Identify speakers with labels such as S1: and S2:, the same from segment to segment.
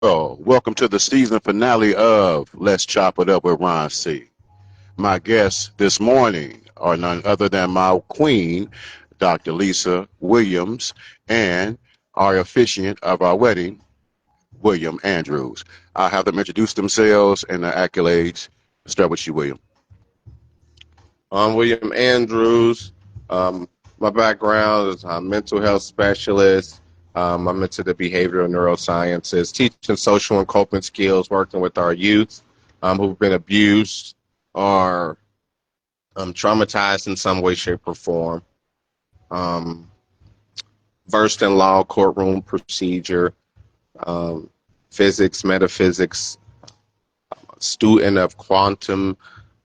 S1: Welcome to the season finale of Let's Chop It Up with Ron C. My guests this morning are none other than my queen, Dr. Lisa Williams, and our officiant of our wedding, William Andrews. I'll have them introduce themselves and their accolades. Start with you, William.
S2: I'm William Andrews. Um, my background is I'm a mental health specialist. I'm into the behavioral neurosciences, teaching social and coping skills, working with our youth who've been abused or traumatized in some way, shape, or form. Um, Versed in law, courtroom procedure, um, physics, metaphysics, student of quantum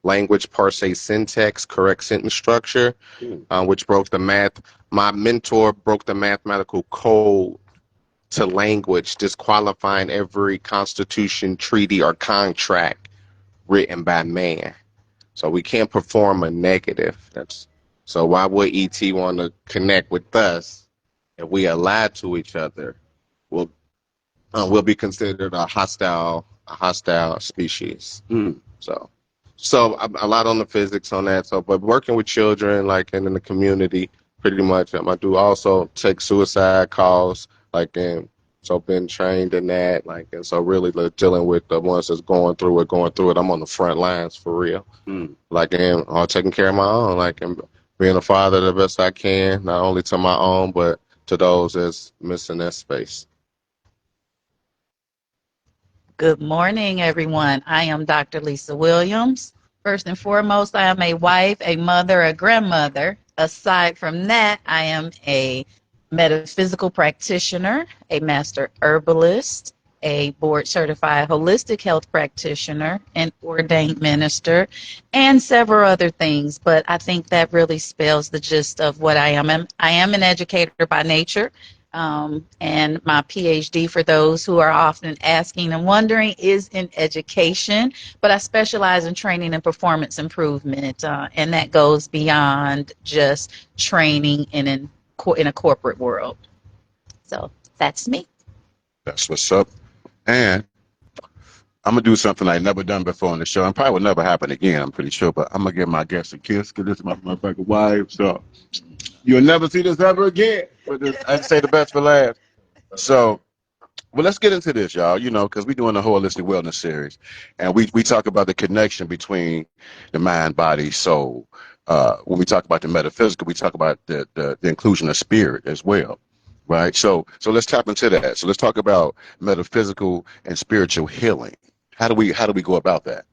S2: language parse syntax, correct sentence structure, which broke the math. My mentor broke the mathematical code to language, disqualifying every constitution, treaty, or contract written by man. So we can't perform a negative. That's so why would ET want to connect with us if we are lied to each other? We'll we'll be considered a hostile species.
S1: Mm.
S2: So a lot on the physics on that. So, but working with children, like and in the community, pretty much. I do also take suicide calls, like and so been trained in that, like and so really dealing with the ones that's going through it. I'm on the front lines for real,
S1: Mm.
S2: like and taking care of my own, like and being a father the best I can, not only to my own but to those that's missing that space.
S3: Good morning, everyone. I am Dr. Lisa Williams. First and foremost, I am a wife, a mother, a grandmother. Aside from that, I am a metaphysical practitioner, a master herbalist, a board certified holistic health practitioner, an ordained minister, and several other things. But I think that really spells the gist of what I am. I am an educator by nature. And my PhD, for those who are often asking and wondering, is in education, but I specialize in training and performance improvement, and that goes beyond just training in a corporate world. So that's me.
S1: That's what's up. And I'm gonna do something I never done before on the show, and probably will never happen again. I'm pretty sure, but I'm gonna give my guests a kiss because this is my motherfucking wife. So you'll never see this ever again. But this, I say the best for last. So, well, let's get into this, y'all. You know, because we're doing a holistic wellness series, and we talk about the connection between the mind, body, soul. When we talk about the metaphysical, we talk about the inclusion of spirit as well, right? So let's tap into that. So let's talk about metaphysical and spiritual healing. How do we go about that?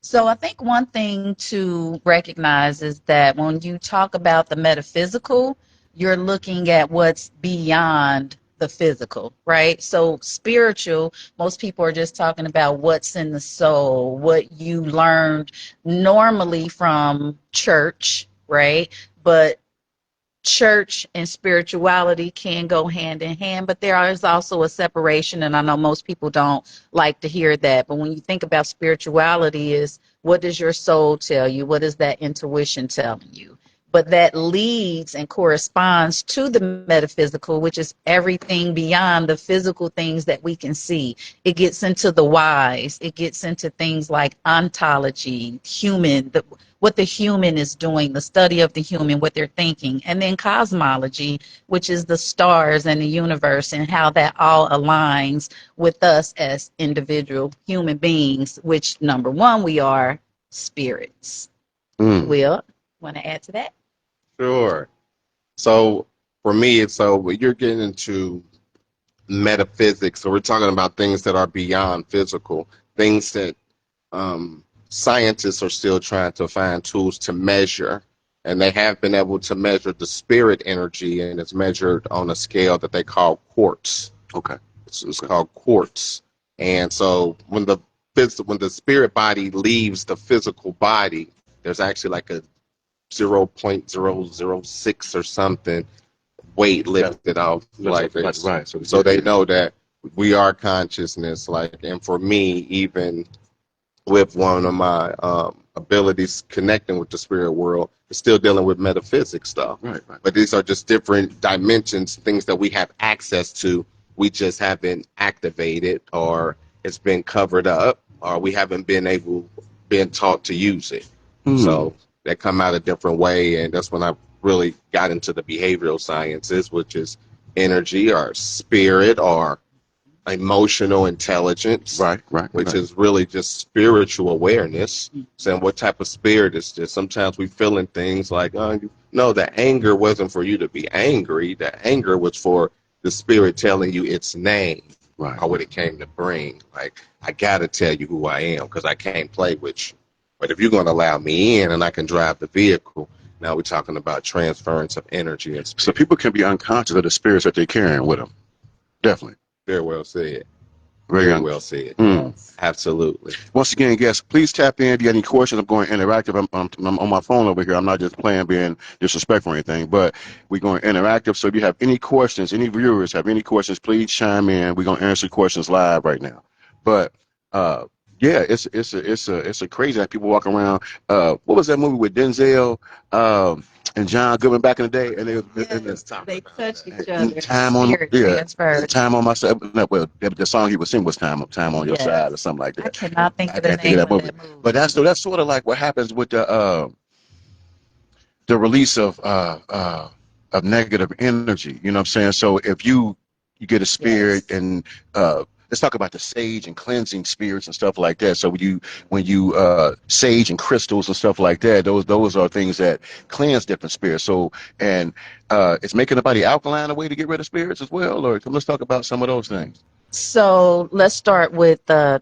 S3: So I think one thing to recognize is that when you talk about the metaphysical, you're looking at what's beyond the physical, right? So spiritual, most people are just talking about what's in the soul, what you learned normally from church, right? But church and spirituality can go hand in hand, but there is also a separation, and I know most people don't like to hear that. But when you think about spirituality, is what does your soul tell you? What is that intuition telling you? But that leads and corresponds to the metaphysical, which is everything beyond the physical things that we can see. It gets into the whys. It gets into things like ontology, what the human is doing, the study of the human, what they're thinking, and then cosmology, which is the stars and the universe and how that all aligns with us as individual human beings, which number one, we are spirits.
S1: Mm.
S3: Will, want to add to that?
S2: Sure. So for me, it's so when you're getting into metaphysics. So we're talking about things that are beyond physical, things that scientists are still trying to find tools to measure. And they have been able to measure the spirit energy, and it's measured on a scale that they call quartz.
S1: Okay.
S2: It's
S1: Okay.
S2: called quartz. And so when the spirit body leaves the physical body, there's actually like a 0.006 or something weight lifted off, like this.
S1: Right. So
S2: So they know that we are consciousness, like, and for me, even with one of my abilities connecting with the spirit world, is still dealing with metaphysics stuff.
S1: right.
S2: But these are just different dimensions, things that we have access to We just haven't activated, or it's been covered up, or we haven't been taught to use it. So they come out a different way, and that's when I really got into the behavioral sciences, which is energy or spirit or emotional intelligence,
S1: Right.
S2: which is really just spiritual awareness. Saying what type of spirit is this? Sometimes we feeling things like, oh, no, the anger wasn't for you to be angry. The anger was for the spirit telling you its name,
S1: Right.
S2: or what it came to bring. Like, I got to tell you who I am because I can't play with you. But if you're going to allow me in and I can drive the vehicle, now we're talking about transference of energy and spirit.
S1: So people can be unconscious of the spirits that they're carrying with them. Definitely.
S2: Very well said.
S1: Very
S2: well said.
S3: Yes.
S2: Absolutely.
S1: Once again, guests, please tap in. If you have any questions, I'm going interactive. I'm on my phone over here. I'm not just playing, being disrespectful or anything, but we're going interactive. So if you have any questions, any viewers have any questions, please chime in. We're going to answer questions live right now. But yeah, it's a crazy that people walk around. What was that movie with Denzel and John Goodman back in the day? And
S3: They touch each other.
S1: time on
S3: Spirit transfer.
S1: time on my side. Well, the song he was singing was time on your
S3: Yes.
S1: side or something like that.
S3: I cannot think
S1: I
S3: of the
S1: can't think
S3: name
S1: of that movie. But that's sort of like what happens with the release of negative energy. You know what I'm saying? So if you get a spirit
S3: Yes.
S1: and let's talk about the sage and cleansing spirits and stuff like that. So when you sage and crystals and stuff like that, those are things that cleanse different spirits. So and it's making the body alkaline, a way to get rid of spirits as well. Or let's talk about some of those things.
S3: So let's start with the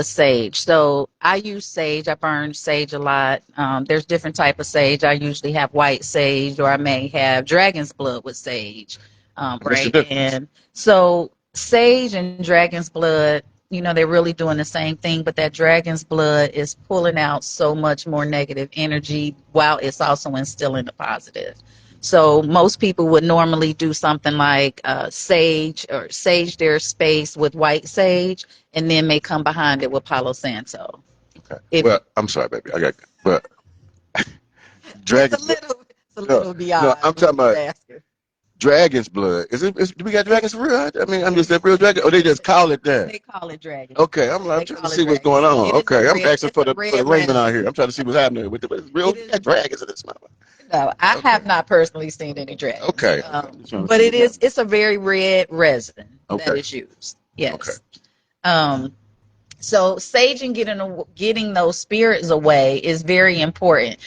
S3: sage. So I use sage. I burn sage a lot. There's different type of sage. I usually have white sage, or I may have dragon's blood with sage.
S1: What's the
S3: Right.
S1: difference?
S3: And so sage and dragon's blood, they're really doing the same thing, but that dragon's blood is pulling out so much more negative energy while it's also instilling the positive. So most people would normally do something like sage or sage their space with white sage, and then may come behind it with Palo Santo.
S1: Okay. Well, I'm sorry, baby. But dragon.
S3: It's a little beyond.
S1: No, I'm talking about
S3: asking.
S1: dragon's blood. Do we got dragons for real? I mean, I'm just that real dragon, or they just call it that?
S3: They call it dragon.
S1: Okay, I'm trying to see what's going on. Okay, I'm asking for the layman out here. I'm trying to see what's happening with the real dragons in this mouth.
S3: No, I have not personally seen any dragons.
S1: Okay,
S3: but it's a very red resin that is used. Yes.
S1: Okay.
S3: So sage and getting those spirits away is very important.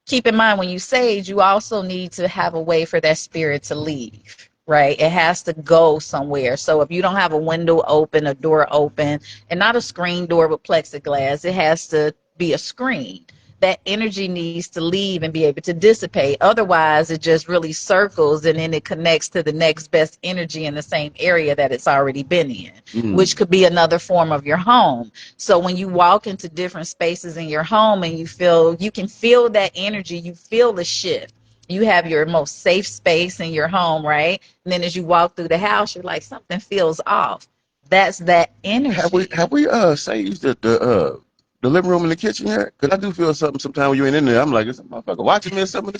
S3: Keep in mind, when you sage, you also need to have a way for that spirit to leave, right? It has to go somewhere. So if you don't have a window open, a door open, and not a screen door with plexiglass, it has to be a screen. That energy needs to leave and be able to dissipate. Otherwise, it just really circles, and then it connects to the next best energy in the same area that it's already been in, which could be another form of your home. So when you walk into different spaces in your home and you can feel that energy, you feel the shift. You have your most safe space in your home, right? And then as you walk through the house, you're like, something feels off. That's that energy.
S1: Have we saged the living room and the kitchen yet? Because I do feel something sometimes when you ain't in there. I'm like, is this motherfucker watching me or something?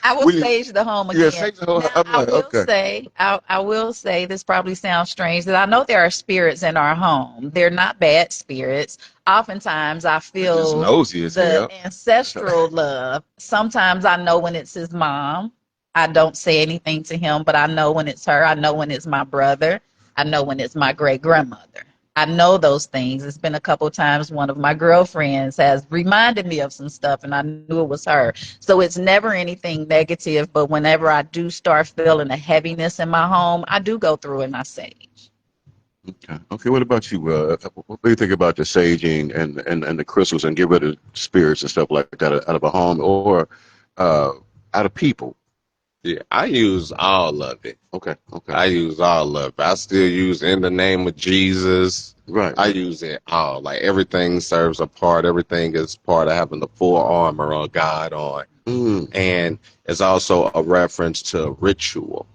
S3: I will sage the home again.
S1: Yeah, sage the whole.
S3: Now, I will say this probably sounds strange, that I know there are spirits in our home. They're not bad spirits. Oftentimes I feel the ancestral love. Sometimes I know when it's his mom. I don't say anything to him, but I know when it's her. I know when it's my brother. I know when it's my great grandmother. I know those things. It's been a couple times one of my girlfriends has reminded me of some stuff, and I knew it was her. So it's never anything negative, but whenever I do start feeling a heaviness in my home, I do go through and I sage.
S1: Okay. What about you? What do you think about the saging and the crystals and get rid of spirits and stuff like that out of a home or out of people?
S2: Yeah, I use all of it.
S1: Okay.
S2: I use all of it. I still use in the name of Jesus.
S1: Right.
S2: I use it all. Like everything serves a part. Everything is part of having the full armor on God on. And it's also a reference to ritual.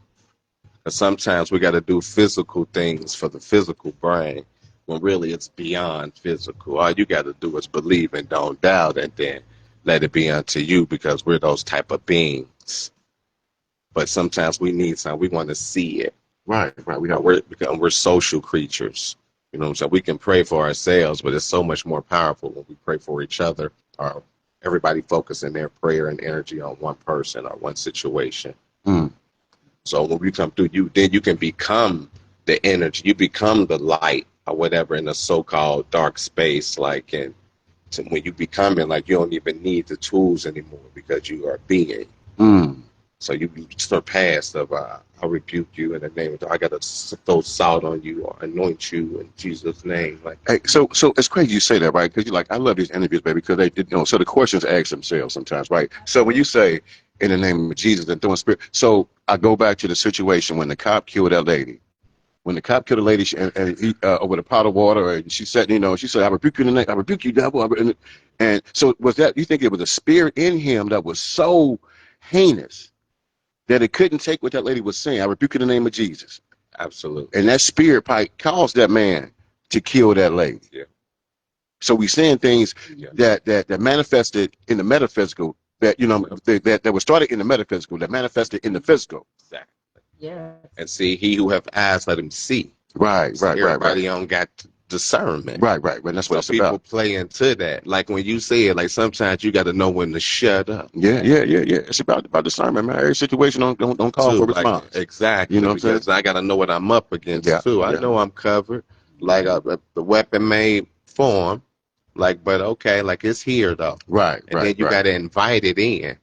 S2: Because sometimes we got to do physical things for the physical brain when really it's beyond physical. All you got to do is believe and don't doubt, and then let it be unto you, because we're those type of beings. But sometimes we need something. We want to see it.
S1: Right. We have
S2: We're social creatures. You know what I'm saying? We can pray for ourselves, but it's so much more powerful when we pray for each other, or everybody focusing their prayer and energy on one person or one situation.
S1: Mm.
S2: So when we come through you, then you can become the energy. You become the light or whatever in a so-called dark space. Like, and when you become it, like you don't even need the tools anymore because you are being.
S1: Mm.
S2: So you surpass of I rebuke you in the name of God. I got to throw salt on you or anoint you in Jesus' name. Like,
S1: Hey, so it's crazy you say that, right? Because you're like, I love these interviews, baby, because they, so the questions ask themselves sometimes, right? So when you say in the name of Jesus and throwing spirit, so I go back to the situation when the cop killed that lady. When the cop killed a lady and he, over the pot of water, and she said, she said, I rebuke you in the name, I rebuke you, devil. And so was that, you think it was a spirit in him that was so heinous that it couldn't take what that lady was saying? I rebuke you in the name of Jesus.
S2: absolutely.
S1: And that spirit probably caused that man to kill that lady.
S2: Yeah.
S1: So we seeing things
S2: Yeah.
S1: that manifested in the metaphysical, that that was started in the metaphysical, that manifested in the physical.
S2: Exactly.
S3: Yes.
S2: And see, he who have eyes, let him see.
S1: Right.
S2: Everybody on got discernment.
S1: Right. That's what
S2: So
S1: it's
S2: people
S1: about.
S2: play into that. Like when you say it, like sometimes you got to know when to shut up.
S1: Yeah. It's about discernment, man. Every situation don't call
S2: Too,
S1: for
S2: like
S1: response.
S2: exactly,
S1: You know what I'm saying?
S2: because I got to know what I'm up against too. I
S1: Yeah.
S2: know I'm covered. Like the weapon may form, like, but okay, like it's here though.
S1: Right.
S2: And then you got to invite it in.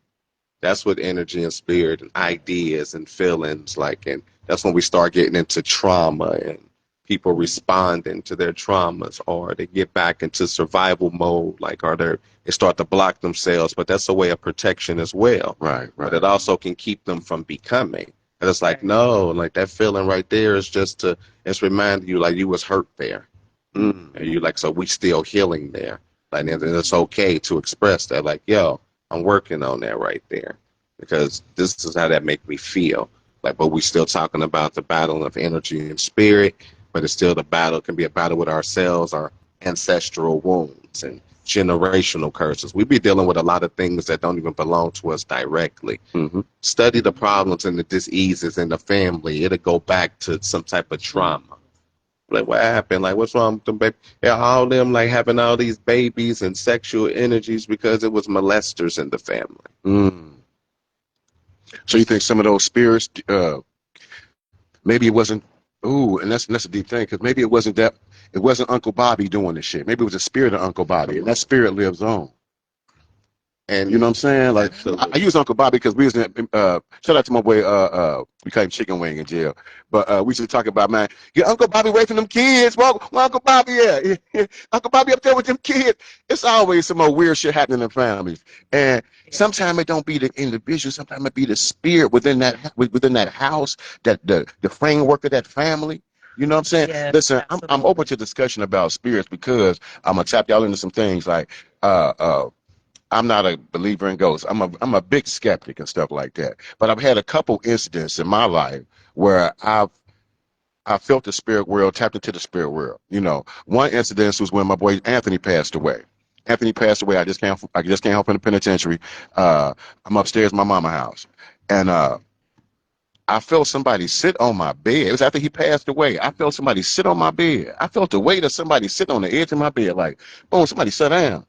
S2: That's what energy and spirit and ideas and feelings like, and that's when we start getting into trauma and people responding to their traumas, or they get back into survival mode, like, or they start to block themselves. But that's a way of protection as well.
S1: Right.
S2: But it also can keep them from becoming. And it's like, no, like that feeling right there is just it's reminding you like you was hurt there.
S1: Mm.
S2: And you like, so we still healing there. Like, and it's okay to express that, like, yo, I'm working on that right there because this is how that make me feel. Like, but we still talking about the battle of energy and spirit, but it's still the battle. It can be a battle with ourselves, our ancestral wounds and generational curses. We be dealing with a lot of things that don't even belong to us directly.
S1: Mm-hmm.
S2: Study the problems and the diseases in the family. It'll go back to some type of trauma. Like, what happened? Like, what's wrong with them baby? Yeah, all them like having all these babies and sexual energies because it was molesters in the family.
S1: Mm. So you think some of those spirits, maybe it wasn't. Ooh, and that's a deep thing, because maybe it wasn't Uncle Bobby doing this shit. Maybe it was the spirit of Uncle Bobby, and that spirit lives on.
S2: And
S1: You know what I'm saying? Like, I use Uncle Bobby because we was in, shout out to my boy, we call him Chicken Wing in jail. But we used to talk about, man, get Uncle Bobby away from them kids. Where Uncle Bobby at? Uncle Bobby up there with them kids. It's always some more weird shit happening in families. And sometimes it don't be the individual, sometimes it be the spirit within that house, that the framework of that family. You know what I'm saying?
S3: Yes,
S1: Listen, I'm
S3: absolutely.
S1: open to discussion about spirits, because I'm gonna tap y'all into some things like I'm not a believer in ghosts. I'm a big skeptic and stuff like that. But I've had a couple incidents in my life where I felt the spirit world, tapped into the spirit world. One incident was when my boy Anthony passed away. Anthony passed away. I just came home from the penitentiary. I'm upstairs in my mama house, and I felt somebody sit on my bed. It was after he passed away. I felt somebody sit on my bed. I felt the weight of somebody sitting on the edge of my bed, like, boom, somebody sat down.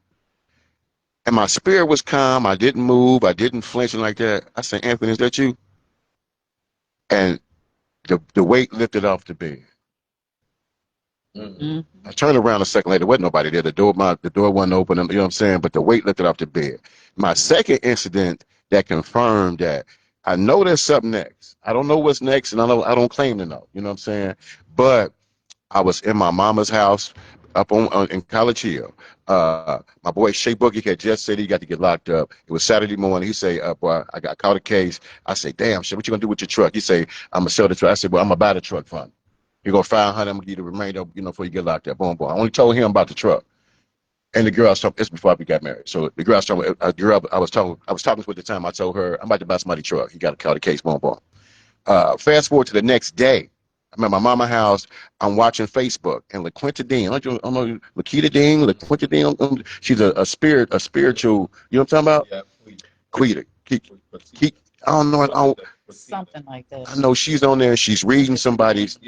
S1: And my spirit was calm. I didn't move. I didn't flinch like that. I said, Anthony, is that you? And the weight lifted off the bed.
S3: Mm-hmm.
S1: I turned around a second later. There wasn't nobody there. The door wasn't open. You know what I'm saying? But the weight lifted off the bed. My second incident that confirmed that I know there's something next. I don't know what's next, and I don't claim to know. You know what I'm saying? But I was in my mama's house up on in College Hill. My boy Shea Boogie had just said he got to get locked up. It was Saturday morning. He say, boy, I got caught a case. I say, damn, shit, what you gonna do with your truck? He say, I'm gonna sell the truck. I said, well, I'm gonna buy the truck from you. You go 500, I'm gonna give you the remainder, before you get locked up. Boom, boom. I only told him about the truck. And the girl I was talking, it's before we got married. So the girl I was talking, a girl I was talking to at the time, I told her, I'm about to buy somebody truck. He got caught a case, boom, boom. Fast forward to the next day. I'm at my mama house. I'm watching Facebook, and LaQuinta Dean, I don't know, Lakita Dean, LaQuinta Dean. She's a spiritual. You know what I'm talking about?
S2: yeah,
S1: Quita. I don't know.
S3: something like that.
S1: I know she's on there. She's reading somebody's.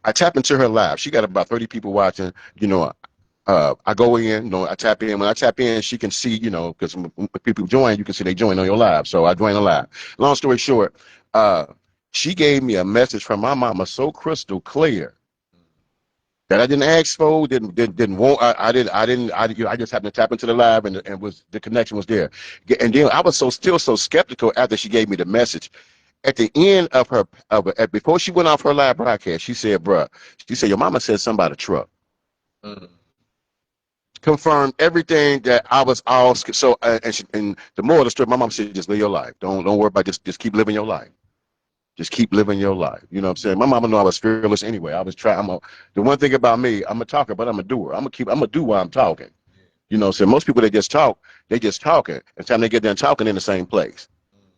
S1: I tap into her live. She got about 30 people watching. You know, I go in. You know, I tap in. When I tap in, she can see. You know, because when people join, you can see they join on your live. So I join the live. Long story short, uh, she gave me a message from my mama so crystal clear that I didn't ask for, didn't want. I just happened to tap into the live, and was the connection was there. And then I was still so skeptical after she gave me the message. At the end of her, before she went off her live broadcast, she said, "Bruh," she said, "Your mama said something about a truck." Mm. Confirmed everything that I was all so. And the moral of the story, my mom said, "Just live your life. Don't worry about just keep living your life." Just keep living your life. You know what I'm saying? My mama knew I was fearless anyway. I was trying. The one thing about me, I'm a talker, but I'm a doer. I'm gonna do while I'm talking. You know what I'm saying? Most people they just talk, they just talking. And time they get done talking in the same place.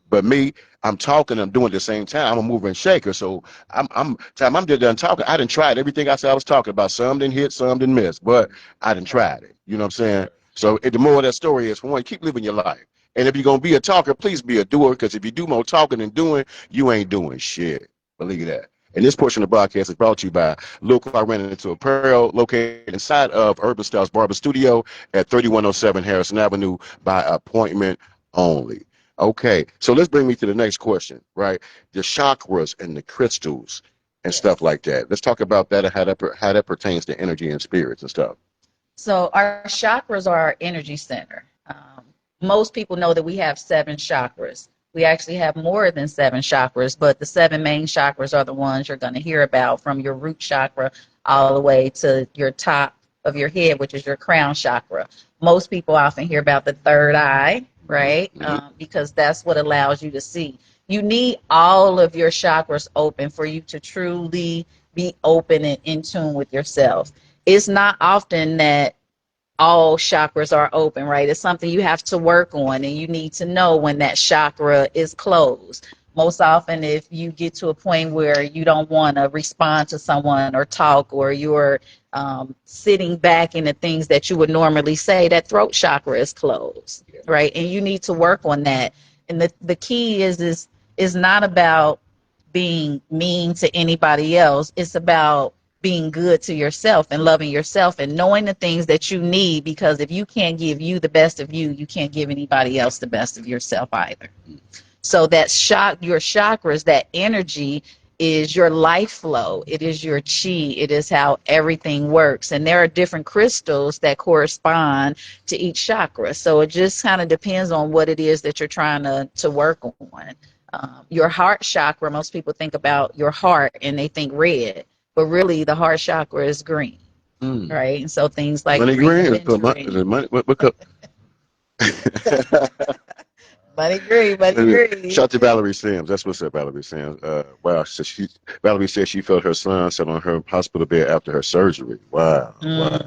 S1: But me, I'm talking, I'm doing at the same time. I'm a mover and shaker. So I'm just done talking. I done tried everything I said I was talking about. Some didn't hit, some didn't miss, but I done tried it. You know what I'm saying? So the moral of that story is, for one, keep living your life. And if you're gonna be a talker, please be a doer. Because if you do more talking than doing, you ain't doing shit. Believe that. And this portion of the broadcast is brought to you by Local. I ran into apparel located inside of Urban Styles Barber Studio at 3107 Harrison Avenue by appointment only. Okay, so let's bring me to the next question, right? The chakras and the crystals and stuff like that. Let's talk about that and how that pertains to energy and spirits and stuff.
S3: So our chakras are our energy center. Most people know that we have 7 chakras. We actually have more than 7 chakras, but the 7 main chakras are the ones you're going to hear about, from your root chakra all the way to your top of your head, which is your crown chakra. Most people often hear about the third eye, right? Because that's what allows you to see. You need all of your chakras open for you to truly be open and in tune with yourself. It's not often that all chakras are open, right? It's something you have to work on, and you need to know when that chakra is closed. Most often, if you get to a point where you don't want to respond to someone or talk, or you're sitting back in the things that you would normally say, that throat chakra is closed, right? And you need to work on that. And the key is not about being mean to anybody else. It's about being good to yourself and loving yourself and knowing the things that you need, because if you can't give you the best of you, you can't give anybody else the best of yourself either. So that your chakras, that energy is your life flow. It is your chi. It is how everything works. And there are different crystals that correspond to each chakra. So it just kind of depends on what it is that you're trying to work on. Your heart chakra, most people think about your heart and they think red, but really the heart chakra is green, right? And so things like
S1: money
S3: green
S1: green,
S3: aventurine,
S1: money, what cup?
S3: money green, money green.
S1: Shout out to Valerie Sims. That's what's up, Valerie Sims. Wow. So Valerie said she felt her son sat on her hospital bed after her surgery. Wow. Wow.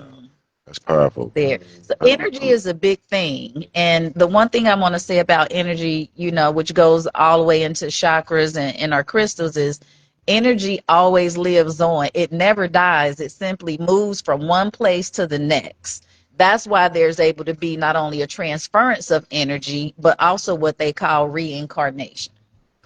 S1: That's powerful.
S3: There. So energy is a big thing. And the one thing I want to say about energy, which goes all the way into chakras and our crystals, is energy always lives on. It never dies. It simply moves from one place to the next. That's why there's able to be not only a transference of energy, but also what they call reincarnation.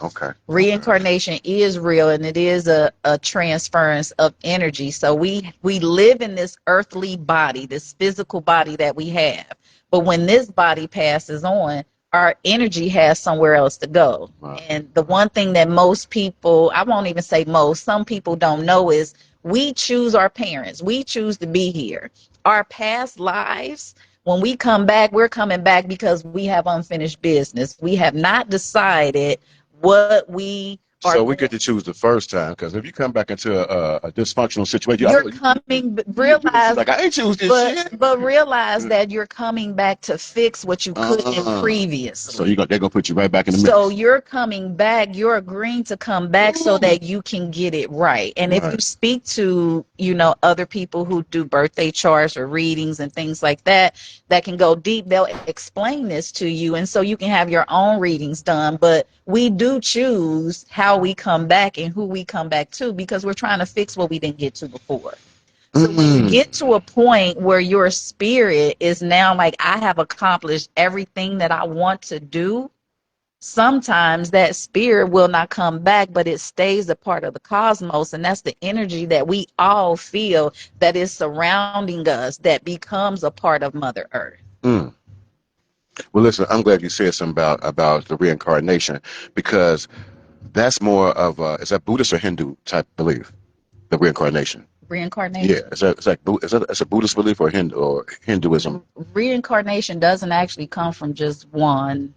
S1: Okay.
S3: Reincarnation is real, and it is a transference of energy. So we live in this earthly body, this physical body that we have. But when this body passes on, our energy has somewhere else to go. Wow. And the one thing that most people, I won't even say most, some people don't know is we choose our parents. We choose to be here. Our past lives, when we come back, we're coming back because we have unfinished business. We have not decided what we are.
S1: So we get to choose the first time, because if you come back into a dysfunctional situation,
S3: you're coming, realize
S1: like, I ain't choose this shit.
S3: But realize that you're coming back to fix what you couldn't previously.
S1: So they're gonna put you right back in the mix.
S3: So you're coming back, you're agreeing to come back so that you can get it right. And if you speak to, other people who do birthday charts or readings and things like that can go deep, they'll explain this to you. And so you can have your own readings done. But we do choose how we come back and who we come back to, because we're trying to fix what we didn't get to before. So when you get to a point where your spirit is now like, I have accomplished everything that I want to do, sometimes that spirit will not come back, but it stays a part of the cosmos. And that's the energy that we all feel that is surrounding us that becomes a part of Mother Earth.
S1: Mm. Well, listen, I'm glad you said something about the reincarnation, because that's more of is that Buddhist or Hindu type belief, the reincarnation? Yeah,
S3: Reincarnation.
S1: is that a Buddhist belief or Hinduism?
S3: Reincarnation doesn't actually come from just
S1: Right.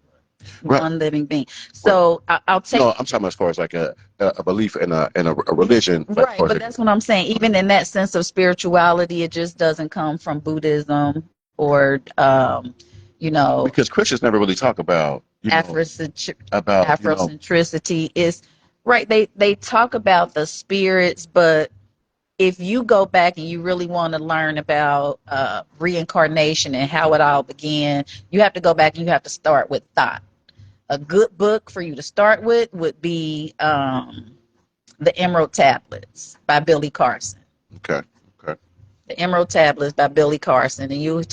S3: one living being.
S1: Well,
S3: So I'll
S1: no,
S3: take
S1: I'm talking as far as like a belief in a religion, like
S3: right,
S1: far as
S3: but that's what I'm saying. Even in that sense of spirituality, it just doesn't come from Buddhism or you know,
S1: because Christians never really talk about
S3: Afrocentricity is right. They talk about the spirits, but if you go back and you really want to learn about reincarnation and how it all began, you have to go back and you have to start with thought. A good book for you to start with would be The Emerald Tablets by Billy Carson.
S1: Okay, okay.
S3: The Emerald Tablets by Billy Carson, and you'll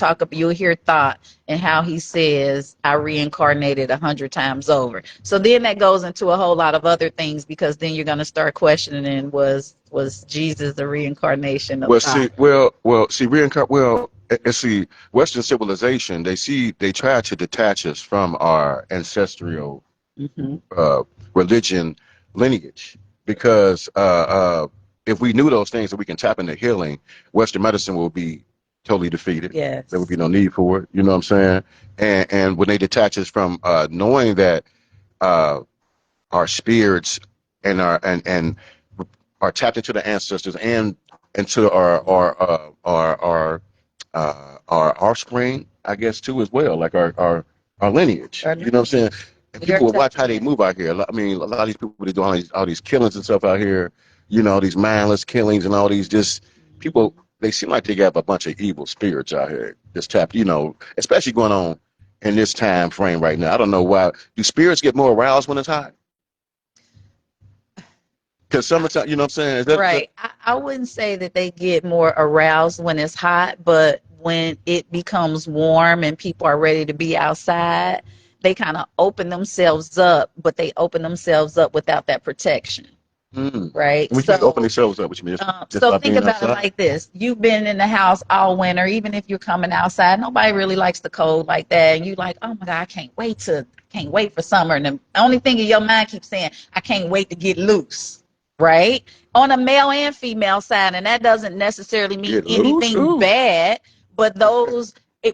S3: hear thought and how he says, "I reincarnated 100 times over." So then that goes into a whole lot of other things, because then you're going to start questioning, was Jesus the reincarnation of
S1: Well,
S3: thought?
S1: see, see, Western civilization, they try to detach us from our ancestral
S3: Mm-hmm.
S1: religion lineage, because if we knew those things that we can tap into healing, Western medicine will be totally defeated.
S3: Yes.
S1: There would be no need for it. You know what I'm saying? And when they detach us from knowing that uh, our spirits and are tapped into the ancestors and into our offspring, I guess, too, as well, like our lineage. You know what I'm saying? And people will watch how they move out here. I mean, a lot of these people, they do all these killings and stuff out here. You know, these mindless killings and all these just people. They seem like they have a bunch of evil spirits out here, just tapped. You know, especially going on in this time frame right now. I don't know why. Do spirits get more aroused when it's hot? Because summertime, you know what I'm saying?
S3: Right. I wouldn't say that they get more aroused when it's hot, but when it becomes warm and people are ready to be outside, they kind of open themselves up, but they open themselves up without that protection. Right.
S1: When you open themselves up, what you mean? Just
S3: So
S1: by
S3: think
S1: being
S3: about it
S1: outside?
S3: like this. You've been in the house all winter, even if you're coming outside, nobody really likes the cold like that. And you like, oh my God, can't wait for summer. And the only thing in your mind keeps saying, I can't wait to get loose. Right? On a male and female side. And that doesn't necessarily mean
S1: Get loose?
S3: anything
S1: Ooh.
S3: bad, but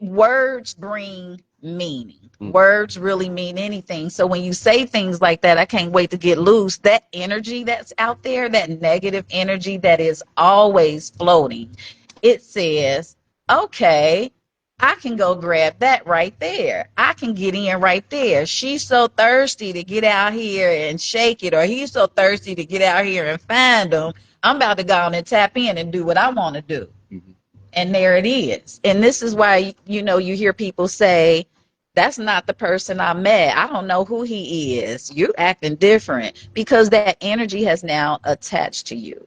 S3: words bring meaning. Words really mean anything. So when you say things like that, I can't wait to get loose, that energy that's out there, that negative energy that is always floating, it says, okay, I can go grab that right there. I can get in right there. She's so thirsty to get out here and shake it, or he's so thirsty to get out here and find them. I'm about to go on and tap in and do what I want to do. And there it is. And this is why, you hear people say, that's not the person I met. I don't know who he is. You're acting different, because that energy has now attached to you.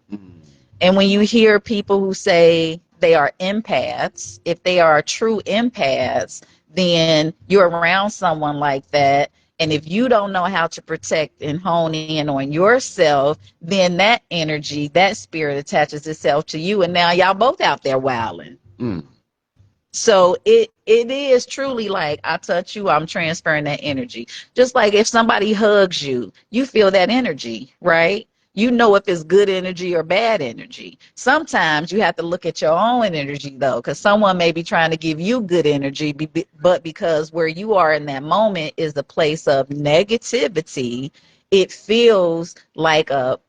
S3: And when you hear people who say they are empaths, if they are true empaths, then you're around someone like that. And if you don't know how to protect and hone in on yourself, then that energy, that spirit attaches itself to you. And now y'all both out there wilding. So it is truly like, I touch you, I'm transferring that energy. Just like if somebody hugs you, you feel that energy, right? You know if it's good energy or bad energy. Sometimes you have to look at your own energy, though, because someone may be trying to give you good energy, but because where you are in that moment is a place of negativity, it feels like a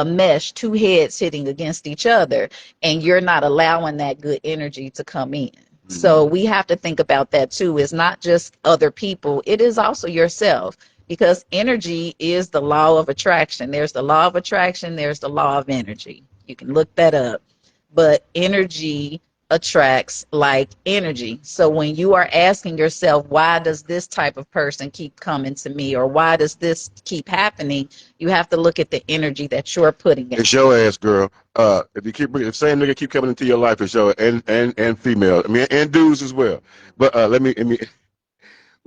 S3: mesh, two heads hitting against each other, and you're not allowing that good energy to come in. So we have to think about that too. It's not just other people, it is also yourself, because energy is the law of attraction. There's the law of attraction, there's the law of energy. You can look that up. But energy attracts like energy. So when you are asking yourself, why does this type of person keep coming to me, or why does this keep happening, you have to look at the energy that you're putting in.
S1: It's your ass, girl. If you keep the same nigga keep coming into your life, it's your and female. I mean, and dudes as well. But let me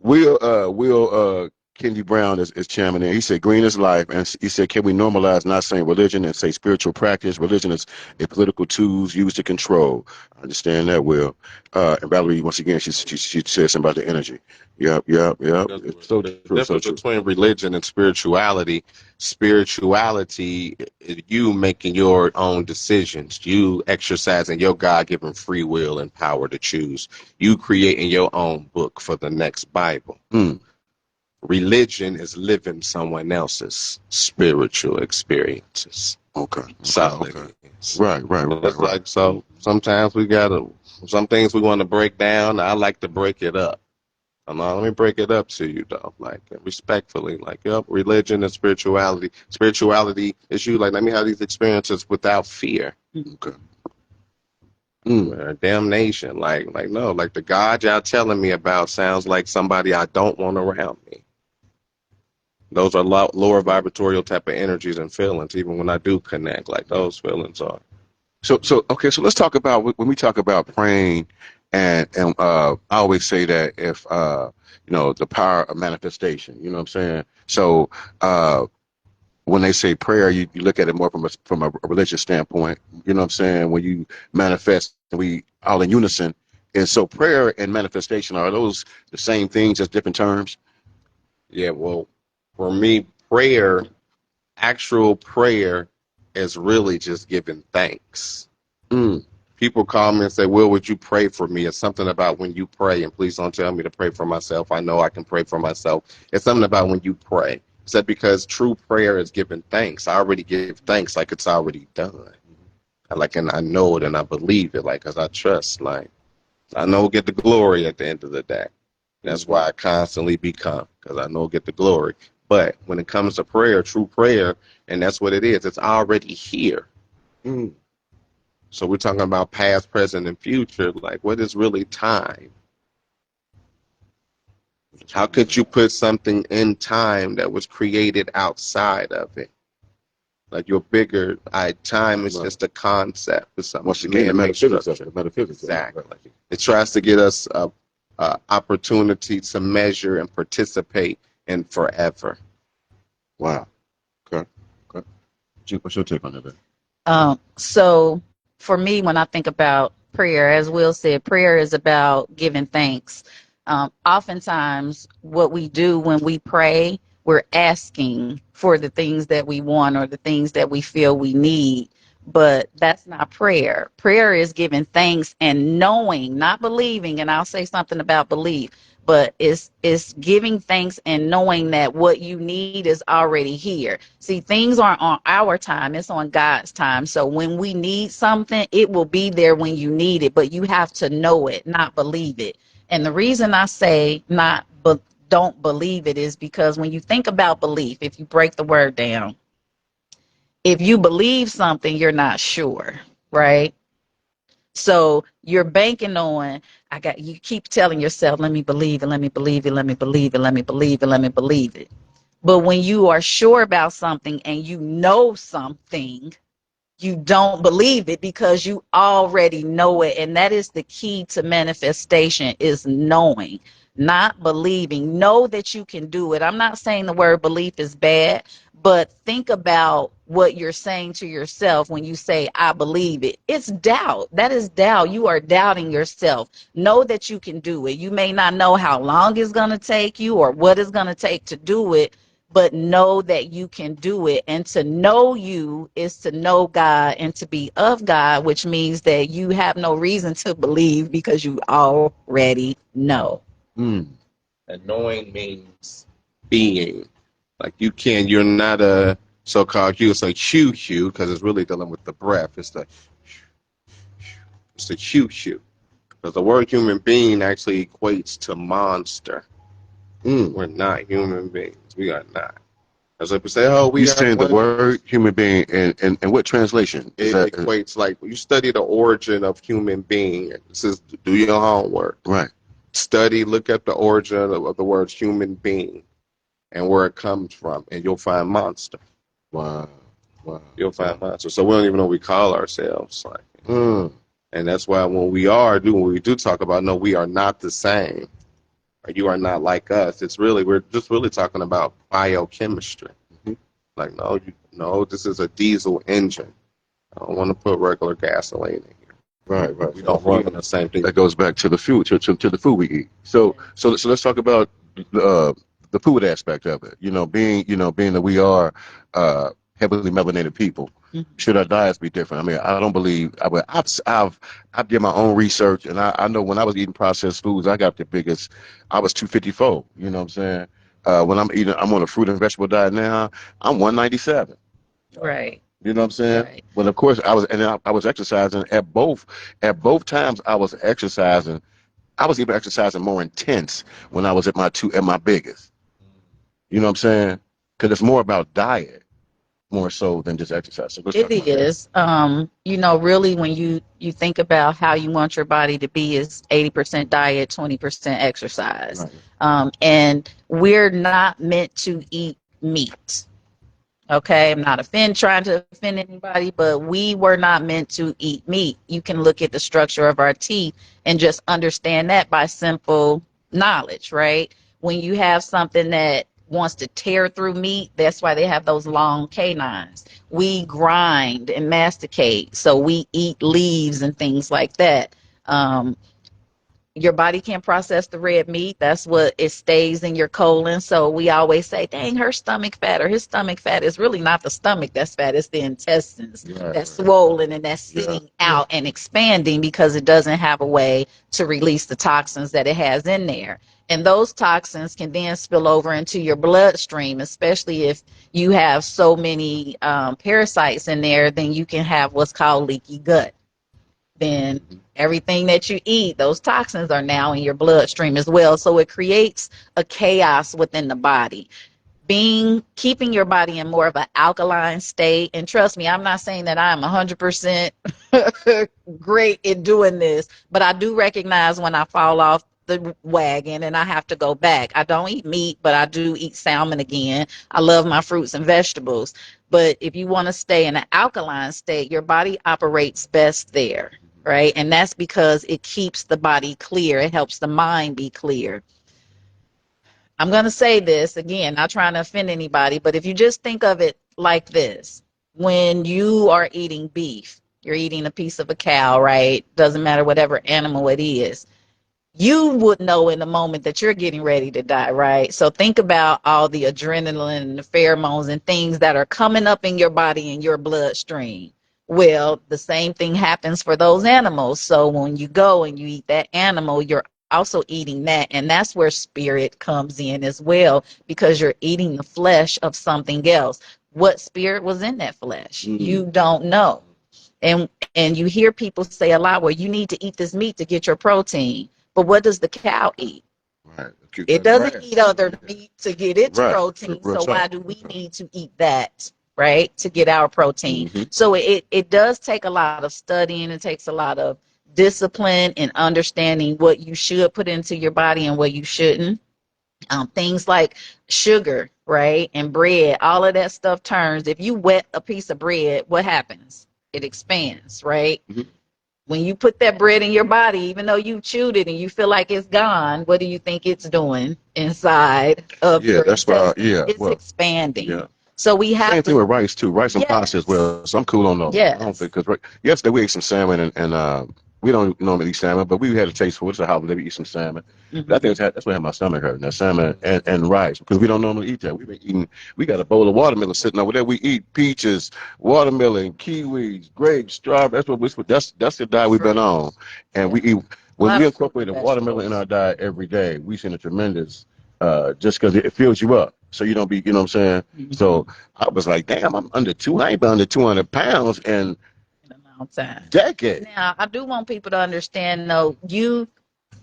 S1: we'll Kenny Brown is chairman, and he said green is life, and he said, can we normalize not saying religion and say spiritual practice? Religion is a political tools used to control. I understand that, Will. And Valerie, once again, she said something about the energy. Yep. It's so
S2: The
S1: true, so
S2: difference
S1: true.
S2: between religion and spirituality is you making your own decisions, you exercising your God-given free will and power to choose, you creating your own book for the next Bible.
S1: Mm.
S2: Religion is living someone else's spiritual experiences.
S1: Okay.
S2: Solid.
S1: Right.
S2: It's like, so sometimes some things we want to break down. I like to break it up. Let me break it up to you, though, like respectfully, like, yep, religion and spirituality. Spirituality is you, like, let me have these experiences without fear.
S1: Okay.
S2: Damnation, like no, like the God y'all telling me about sounds like somebody I don't want around me. Those are lower vibratorial type of energies and feelings. Even when I do connect, like those feelings are.
S1: So okay. So let's talk about when we talk about praying, and I always say that if the power of manifestation. You know what I'm saying? So when they say prayer, you look at it more from a religious standpoint. You know what I'm saying? When you manifest, we all in unison. And so prayer and manifestation, are those the same things, just different terms?
S2: Yeah, well, for me, actual prayer is really just giving thanks.
S1: Mm.
S2: People call me and say, Will, would you pray for me? It's something about when you pray, and please don't tell me to pray for myself. I know I can pray for myself. It's something about when you pray. It's that because true prayer is giving thanks. I already give thanks like it's already done. And I know it and I believe it, like, because I trust, like, I know I'll get the glory at the end of the day. That's why I constantly become, because I know I'll get the glory. But when it comes to prayer, true prayer, and that's what it is, it's already here.
S1: Mm.
S2: So we're talking about past, present, and future. Like, what is really time? How could you put something in time that was created outside of it? Like your bigger time is just a concept. It's something.
S1: Once again, the metaphysics of it.
S2: Exactly. It tries to get us a opportunity to measure and participate in forever.
S1: Wow. Okay. What's your take on that, babe?
S3: So for me, when I think about prayer, as Will said, prayer is about giving thanks. Oftentimes, what we do when we pray, we're asking for the things that we want or the things that we feel we need. But that's not prayer. Prayer is giving thanks and knowing, not believing. And I'll say something about belief, but it's giving thanks and knowing that what you need is already here. See, things aren't on our time, it's on God's time. So when we need something, it will be there when you need it, but you have to know it, not believe it. And the reason I say not but don't believe it is because when you think about belief, if you break the word down, if you believe something, you're not sure, right? So you're banking on, you keep telling yourself, let me believe it, let me believe it, let me believe it, let me believe it, let me believe it. But when you are sure about something and you know something, you don't believe it because you already know it. And that is the key to manifestation, is knowing, not believing. Know that you can do it. I'm not saying the word belief is bad, but think about what you're saying to yourself when you say, I believe it. It's doubt. That is doubt. You are doubting yourself. Know that you can do it. You may not know how long it's going to take you or what it's going to take to do it, but know that you can do it. And to know you is to know God and to be of God, which means that you have no reason to believe because you already know.
S1: Mm.
S2: And knowing means being. Like you're not a so-called you, it's like hue, because it's really dealing with the breath. It's the hue. Because the word human being actually equates to monster. We're not human beings. We are not. As if we say, oh, we
S1: You
S2: are.
S1: saying the word human being in what translation?
S2: It equates, like, you study the origin of human being. It says, do your homework.
S1: Right.
S2: Study, look at the origin of the word human being and where it comes from, and you'll find monster.
S1: Wow.
S2: You'll find monster. So we don't even know what we call ourselves. Like, and that's why when we do talk about, no, we are not the same. or you are not like us. We're just really talking about biochemistry.
S1: Mhm.
S2: Like, no, this is a diesel engine. I don't want to put regular gasoline in here.
S1: Right, right.
S2: We don't want the same thing.
S1: That goes back to the food, to the food we eat. So let's talk about the food aspect of it. Being that we are heavily melanated people, should our diets be different? I mean, I don't believe. I've did my own research, and I know when I was eating processed foods, I got the biggest. I was 254. You know what I'm saying? When I'm on a fruit and vegetable diet now. I'm 197.
S3: Right.
S1: You know what I'm saying?
S3: Right.
S1: But of course, I was exercising at both times. I was exercising. I was even exercising more intense when I was at my biggest. You know what I'm saying? Because it's more about diet more so than just exercise. So let's
S3: It
S1: talk about that.
S3: is. Really when you think about how you want your body to be is 80% diet, 20% exercise.
S1: Right.
S3: And we're not meant to eat meat. Okay, I'm not trying to offend anybody, but we were not meant to eat meat. You can look at the structure of our teeth and just understand that by simple knowledge, right? When you have something that wants to tear through meat, that's why they have those long canines. We grind and masticate, so we eat leaves and things like that. Um, your body can't process the red meat. That's what it stays in your colon. So we always say, dang, her stomach fat or his stomach fat is really not the stomach that's fat. It's the intestines that's swollen and that's sitting out and expanding because it doesn't have a way to release the toxins that it has in there. And those toxins can then spill over into your bloodstream, especially if you have so many parasites in there, then you can have what's called leaky gut. Then everything that you eat, those toxins are now in your bloodstream as well. So it creates a chaos within the body. Keeping your body in more of an alkaline state. And trust me, I'm not saying that I'm 100% great in doing this, but I do recognize when I fall off the wagon and I have to go back. I don't eat meat, but I do eat salmon again. I love my fruits and vegetables. But if you want to stay in an alkaline state, your body operates best there, right? And that's because it keeps the body clear. It helps the mind be clear. I'm going to say this again, not trying to offend anybody, but if you just think of it like this, when you are eating beef, you're eating a piece of a cow, right? Doesn't matter whatever animal it is. You would know in the moment that you're getting ready to die, right? So think about all the adrenaline and the pheromones and things that are coming up in your body and your bloodstream. Well, the same thing happens for those animals. So when you go and you eat that animal, you're also eating that. And that's where spirit comes in as well, because you're eating the flesh of something else. What spirit was in that flesh? You don't know. And you hear people say a lot, well, you need to eat this meat to get your protein. But what does the cow eat?
S1: Right.
S3: It doesn't eat other meat to get its
S1: Right.
S3: protein.
S1: Real
S3: So why
S1: talk.
S3: do we need to eat that, right, to get our protein? So it does take a lot of studying. It takes a lot of discipline and understanding what you should put into your body and what you shouldn't. Things like sugar, right, and bread, all of that stuff turns. If you wet a piece of bread, what happens? It expands, right? When you put that bread in your body, even though you chewed it and you feel like it's gone, what do you think it's doing inside of
S1: Yeah,
S3: your
S1: that's why.
S3: intestines?
S1: Yeah,
S3: It's
S1: well,
S3: expanding.
S1: yeah.
S3: So we have
S1: Same thing
S3: to,
S1: with rice too. Rice and pasta as well.
S3: yes,
S1: So I'm cool on those. I don't think
S3: yes.
S1: because yesterday we ate some salmon and we don't normally eat salmon, but we had a taste for it. It's a holiday. We eat some salmon. But I think that's what had my stomach hurting. That salmon and rice because we don't normally eat that. We've been eating. We got a bowl of watermelon sitting over there. We eat peaches, watermelon, kiwis, grapes, strawberries. That's the diet we've been on, and we eat.
S3: A
S1: When
S3: lot
S1: we
S3: of fruit
S1: incorporate
S3: and
S1: a watermelon in
S3: vegetables.
S1: our diet every day, we seen a tremendous just because it fills you up. So you don't be, you know what I'm saying? So I was like, damn, I'm under two. I ain't been under 200 pounds in
S3: In a long time.
S1: decades.
S3: Now, I do want people to understand, though,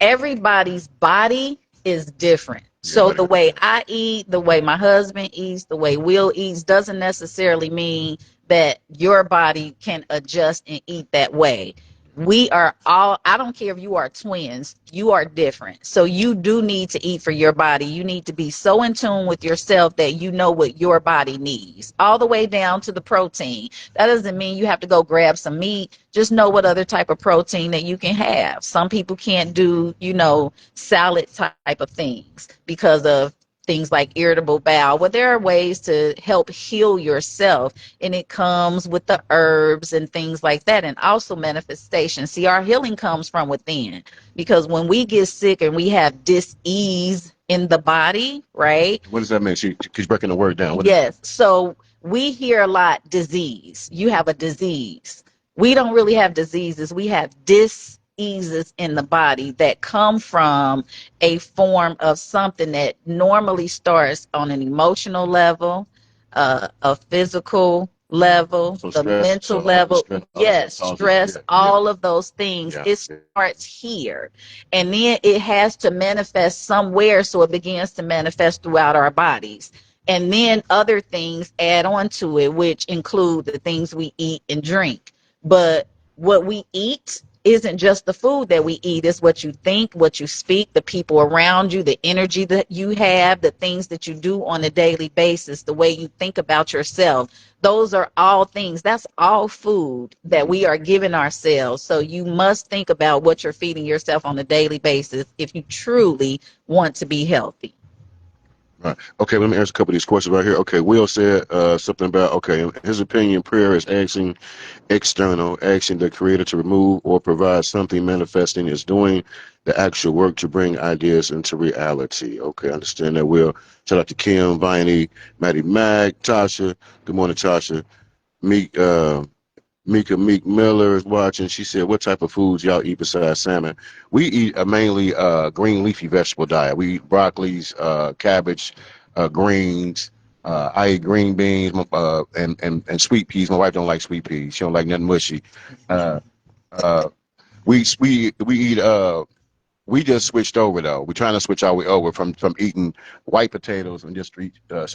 S3: everybody's body is different. So the way I eat, the way my husband eats, the way Will eats doesn't necessarily mean that your body can adjust and eat that way. We are all, I don't care if you are twins, you are different. So you do need to eat for your body. You need to be so in tune with yourself that you know what your body needs, all the way down to the protein. That doesn't mean you have to go grab some meat. Just know what other type of protein that you can have. Some people can't do, salad type of things because of things like irritable bowel. Well, there are ways to help heal yourself, and it comes with the herbs and things like that, and also manifestation. See, our healing comes from within, because when we get sick and we have dis-ease in the body, right?
S1: What does that mean? She's breaking the word down.
S3: Yes. So we hear a lot disease. You have a disease. We don't really have diseases. We have diseases in the body that come from a form of something that normally starts on an emotional level, a physical level,
S1: So
S3: the
S1: stress,
S3: mental level.
S1: stress,
S3: Yes, stress, all of those things.
S1: Yeah.
S3: It starts here. And then it has to manifest somewhere. So it begins to manifest throughout our bodies. And then other things add on to it, which include the things we eat and drink. But what we eat isn't just the food that we eat. It's what you think, what you speak, the people around you, the energy that you have, the things that you do on a daily basis, the way you think about yourself. Those are all things. That's all food that we are giving ourselves. So you must think about what you're feeding yourself on a daily basis if you truly want to be healthy.
S1: Right. Okay, let me answer a couple of these questions right here. Okay, Will said something about, okay, in his opinion, prayer is asking external, asking the creator to remove or provide something. Manifesting is doing the actual work to bring ideas into reality. Okay, I understand that, Will. Shout out to Kim, Viney, Maddie Mac, Tasha. Good morning, Tasha. Meek, Meek Miller is watching. She said, what type of foods y'all eat besides salmon? We eat a mainly green leafy vegetable diet. We eat broccolis, cabbage, greens. I eat green beans and sweet peas. My wife don't like sweet peas. She don't like nothing mushy. Uh, uh, we eat we just switched over though. We're trying to switch our way over from eating white potatoes and just straight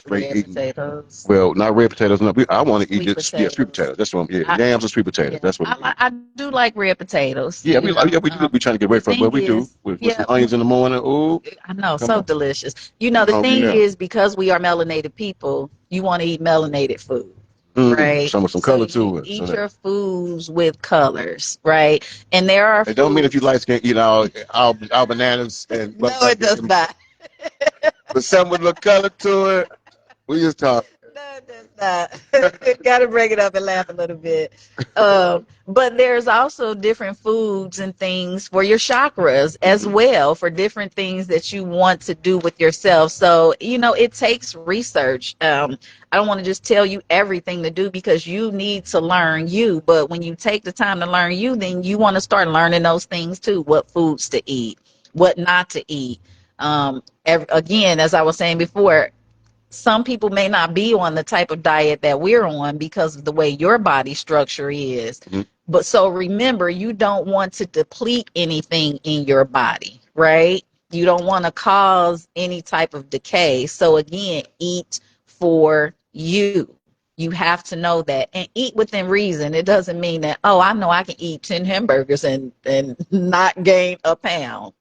S3: Red
S1: eating.
S3: potatoes.
S1: Well, not red potatoes. No, I want to eat
S3: Sweet
S1: just sweet
S3: potatoes.
S1: potatoes. That's what I'm. Yeah,
S3: I,
S1: yams and sweet potatoes.
S3: yeah,
S1: That's what.
S3: I do like red potatoes.
S1: Yeah, we do be trying to get away
S3: The
S1: from, it, but
S3: thing
S1: we do
S3: is,
S1: with some
S3: yeah,
S1: onions in the morning. Ooh,
S3: I know,
S1: come
S3: so
S1: on,
S3: delicious.
S1: I'm
S3: The
S1: hungry
S3: thing
S1: now.
S3: is, because we are melanated people, you want to eat melanated food, right?
S1: Some with some
S3: So
S1: color
S3: you
S1: to it. So
S3: eat
S1: that
S3: your foods with colors, right? And there are
S1: it don't mean if you
S3: foods.
S1: light skin eat all bananas and
S3: No, it does not.
S1: but some with a little color to it. We just talk.
S3: No, that's not. Got to bring it up and laugh a little bit. But there's also different foods and things for your chakras as well, for different things that you want to do with yourself. So, it takes research. I don't want to just tell you everything to do, because you need to learn you. But when you take the time to learn you, then you want to start learning those things too. What foods to eat, what not to eat. Again, as I was saying before, some people may not be on the type of diet that we're on because of the way your body structure is.
S1: Mm-hmm.
S3: But so remember, you don't want to deplete anything in your body, right? You don't want to cause any type of decay. So again, eat for you. You have to know that, and eat within reason. It doesn't mean that, oh, I know I can eat 10 hamburgers and not gain a pound.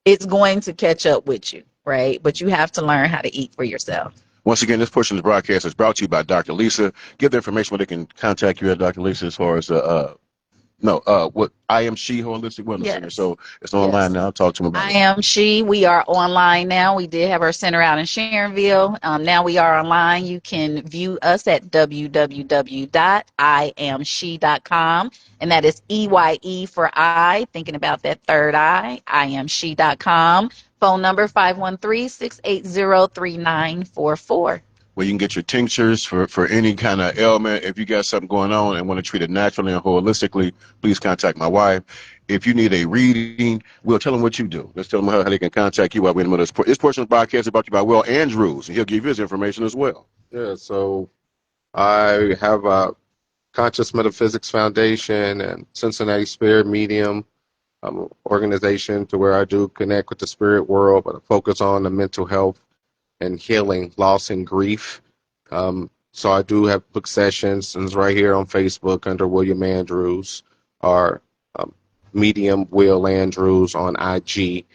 S3: It's going to catch up with you, right? But you have to learn how to eat for yourself.
S1: Once again, this portion of the broadcast is brought to you by Dr. Lisa. Give the information where they can contact you at Dr. Lisa as far as no, what I am she holistic wellness center.
S3: Yes.
S1: So it's online
S3: Yes.
S1: now. Talk to me about
S3: I
S1: it.
S3: am she. We are online now. We did have our center out in Sharonville. Now we are online. You can view us at www.iamshe.com. And that is EYE for I, thinking about that third eye, iamshe.com. Phone number 513-680-3944.
S1: Where you can get your tinctures for any kind of ailment. If you got something going on and want to treat it naturally and holistically, please contact my wife. If you need a reading, we'll tell them what you do. Let's tell them how they can contact you while we're in the middle of this. This portion of the podcast is brought to you by Will Andrews, and he'll give you his information as well.
S2: Yeah, so I have a Conscious Metaphysics Foundation and Cincinnati Spirit Medium organization to where I do connect with the spirit world, but I focus on the mental health and healing, loss and grief. So I do have book sessions, and it's right here on Facebook under William Andrews, or Medium Will Andrews on IG.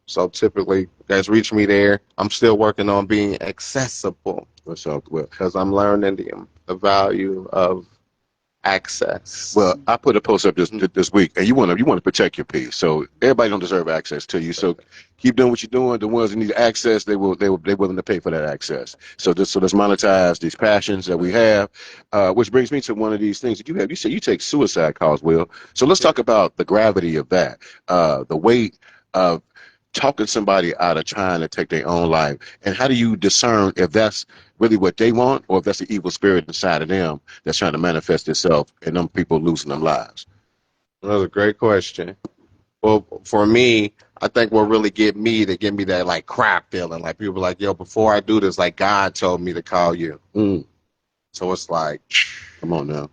S2: So typically, you guys reach me there. I'm still working on being accessible.
S1: What's up, Will?
S2: Because I'm learning the value of access.
S1: Well, I put a post up this week, and you want to protect your peace. So everybody don't deserve access to you. So keep doing what you're doing. The ones that need access, they're willing to pay for that access. So let's monetize these passions that we have. Which brings me to one of these things that you have. You said you take suicide calls, Will. So let's talk about the gravity of that, the weight of talking somebody out of trying to take their own life, and how do you discern if that's really what they want or if that's the evil spirit inside of them that's trying to manifest itself and them people losing their lives?
S2: That's a great question. Well, for me, I think what really get me to give me that like crap feeling, like people like, yo, before I do this, like God told me to call you. So it's like,
S1: come on now.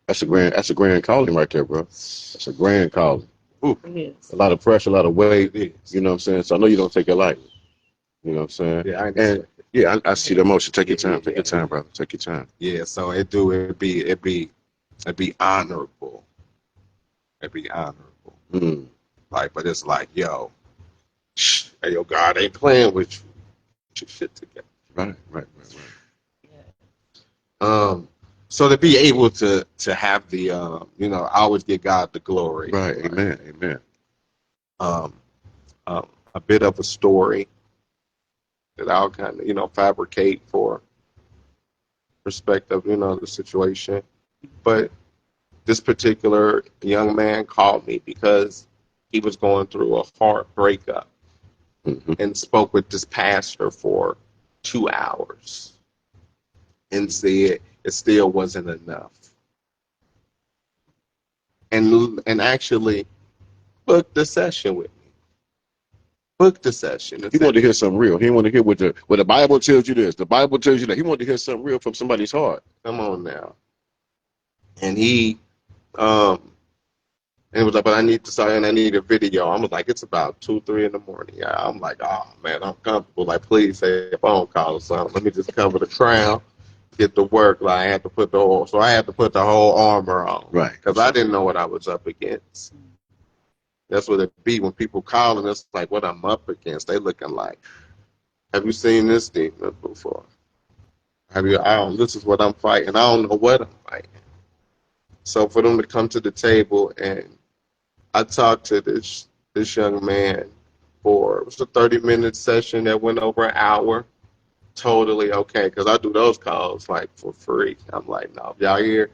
S1: That's a grand calling right there, bro. That's a grand calling. Ooh, a lot of pressure, a lot of weight. You know what I'm saying? So I know you don't take it lightly. You know what I'm saying?
S2: Yeah,
S1: I see the emotion. Take your time. Take your time, brother. Take your time.
S2: Yeah, so it'd be honorable. It'd be honorable. Like, but it's like, yo, hey, yo, God ain't playing with you. Get your shit together.
S1: Right.
S2: So to be able to have the I always give God the glory.
S1: Right. Amen.
S2: A bit of a story that I'll kind of fabricate for perspective, the situation. But this particular young man called me because he was going through a hard breakup and spoke with this pastor for 2 hours and said it still wasn't enough. And actually booked the session with me. Booked the session.
S1: He wanted to hear something real. He wanted to hear what the Bible tells you this. The Bible tells you that. He wanted to hear something real from somebody's heart.
S2: Come on now. And he and it was like, but I need to start and I need a video. I was like, it's about 2, 3 in the morning. Yeah, I'm like, oh man, I'm comfortable. Like, please say a phone call or something. Let me just cover the crown, get to work. Like, I had to put the whole armor on.
S1: Right.
S2: Because I didn't know what I was up against. That's what it be when people call and it's like what I'm up against. They looking like, have you seen this demon before? This is what I'm fighting. I don't know what I'm fighting. So for them to come to the table and I talked to this young man it was a 30-minute session that went over an hour. Totally okay, because I do those calls like for free. I'm like, no, if y'all here,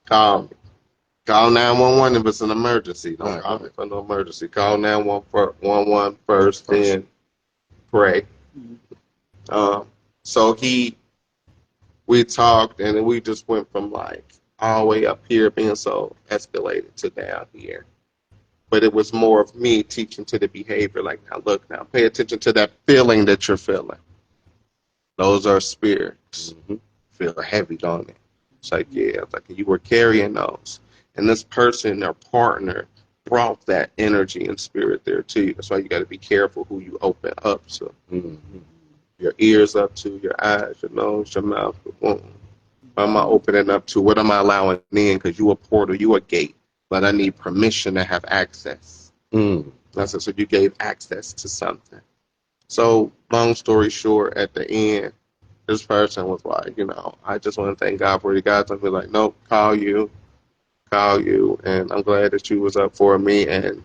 S2: call me. Call 911 if it's an emergency. Don't call me for no emergency. Call 911 first, then pray. So we talked, and then we just went from like all the way up here being so escalated to down here. But it was more of me teaching to the behavior, like, now look, now pay attention to that feeling that you're feeling. Those are spirits. Feel heavy, don't it? It's like, yeah, it's like you were carrying those. And this person, their partner, brought that energy and spirit there to you. That's why you got to be careful who you open up to. Your ears up to, your eyes, your nose, your mouth. What am I opening up to? What am I allowing in? Because you a portal, you a gate. But I need permission to have access. That's it. So you gave access to something. So long story short, at the end, this person was like, I just want to thank God for you guys. I'll be like, nope, call you. And I'm glad that you was up for me and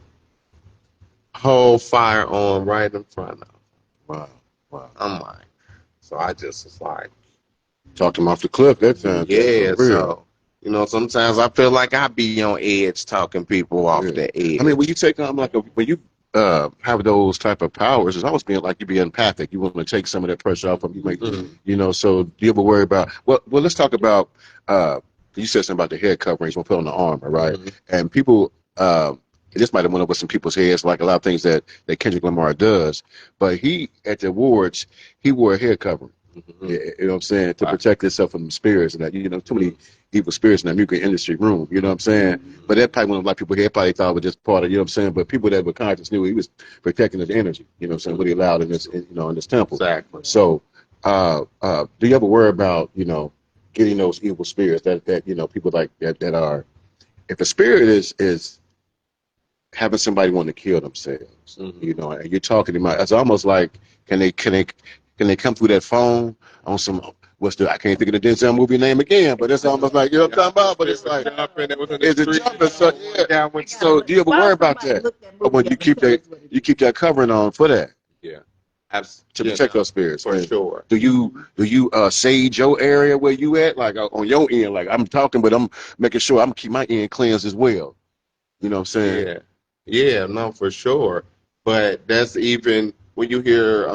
S2: whole fire on right in front of me.
S1: Wow.
S2: I'm like, so I just was like.
S1: Talked him off the cliff that time.
S2: Yeah, so. Sometimes I feel like I be on edge talking people off the edge.
S1: I mean, when you take on when you have those type of powers, it's almost being like you be empathic. You want to take some of that pressure off of you. So do you ever worry about? Well, let's talk about. You said something about the head coverings when put on the armor, right? And people. This might have went over some people's heads, like a lot of things that Kendrick Lamar does. But he at the awards, he wore a head covering. You know what I'm saying? To protect himself from spirits and that, too many evil spirits in that music industry room, you know what I'm saying? But that probably when a lot of people here probably thought it was just part of, you know what I'm saying? But people that were conscious knew he was protecting his energy, you know what I'm saying? What he allowed in this, in this temple.
S2: Exactly.
S1: So, do you ever worry about, getting those evil spirits that people like that are, if a spirit is having somebody want to kill themselves, and you're talking about, it's almost like can they come through that phone on some, I can't think of the Denzel movie name again, but it's almost like, what I'm talking about, but it's like, it's a jumping, so yeah. So do you ever worry about that? Or when you keep that covering on for that?
S2: Yeah.
S1: To protect those spirits.
S2: For sure.
S1: Do you sage your area where you at? Like on your end, like I'm talking, but I'm making sure I'm keep my end cleansed as well. You know what I'm saying?
S2: Yeah. Yeah, no, for sure. But that's even when you hear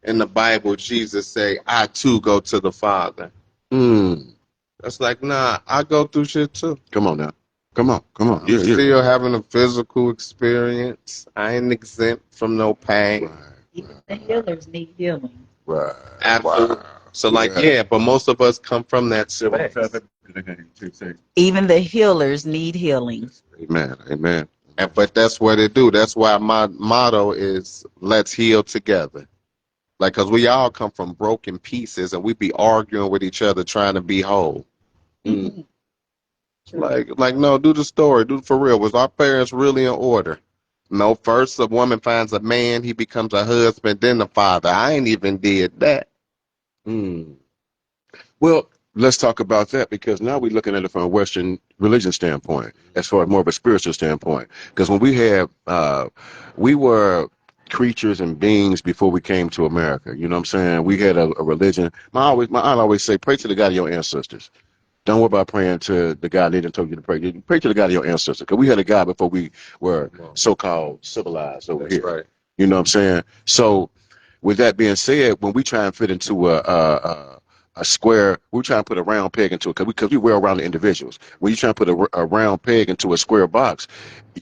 S2: in the Bible Jesus say, I too go to the Father.
S1: Mm.
S2: That's like, nah, I go through shit too.
S1: Come on now. Come on.
S2: I'm still having a physical experience. I ain't exempt from no pain.
S1: Right.
S3: Even the healers need healing.
S1: Right.
S2: Absolutely.
S1: Wow.
S2: So but most of us come from that space.
S3: Even the healers need healing.
S1: Amen. Amen.
S2: But that's what it do. That's why my motto is let's heal together. Like, cause we all come from broken pieces and we be arguing with each other trying to be whole.
S1: Mm.
S2: Like, no, do the story. Do it for real. Was our parents really in order? No, first a woman finds a man, he becomes a husband, then a father. I ain't even did that.
S1: Mm. Well, let's talk about that, because now we're looking at it from a Western religion standpoint, as far as more of a spiritual standpoint. Because when we were creatures and beings before we came to America. You know what I'm saying? We had a religion. My aunt always say, pray to the God of your ancestors. Don't worry about praying to the God they didn't told you to pray. Pray to the God of your ancestors, because we had a God before we were so-called civilized over here.
S2: Right.
S1: You know what I'm saying? So, with that being said, when we try and fit into a square, we try and put a round peg into it, because we well rounded individuals. When you try and put a round peg into a square box,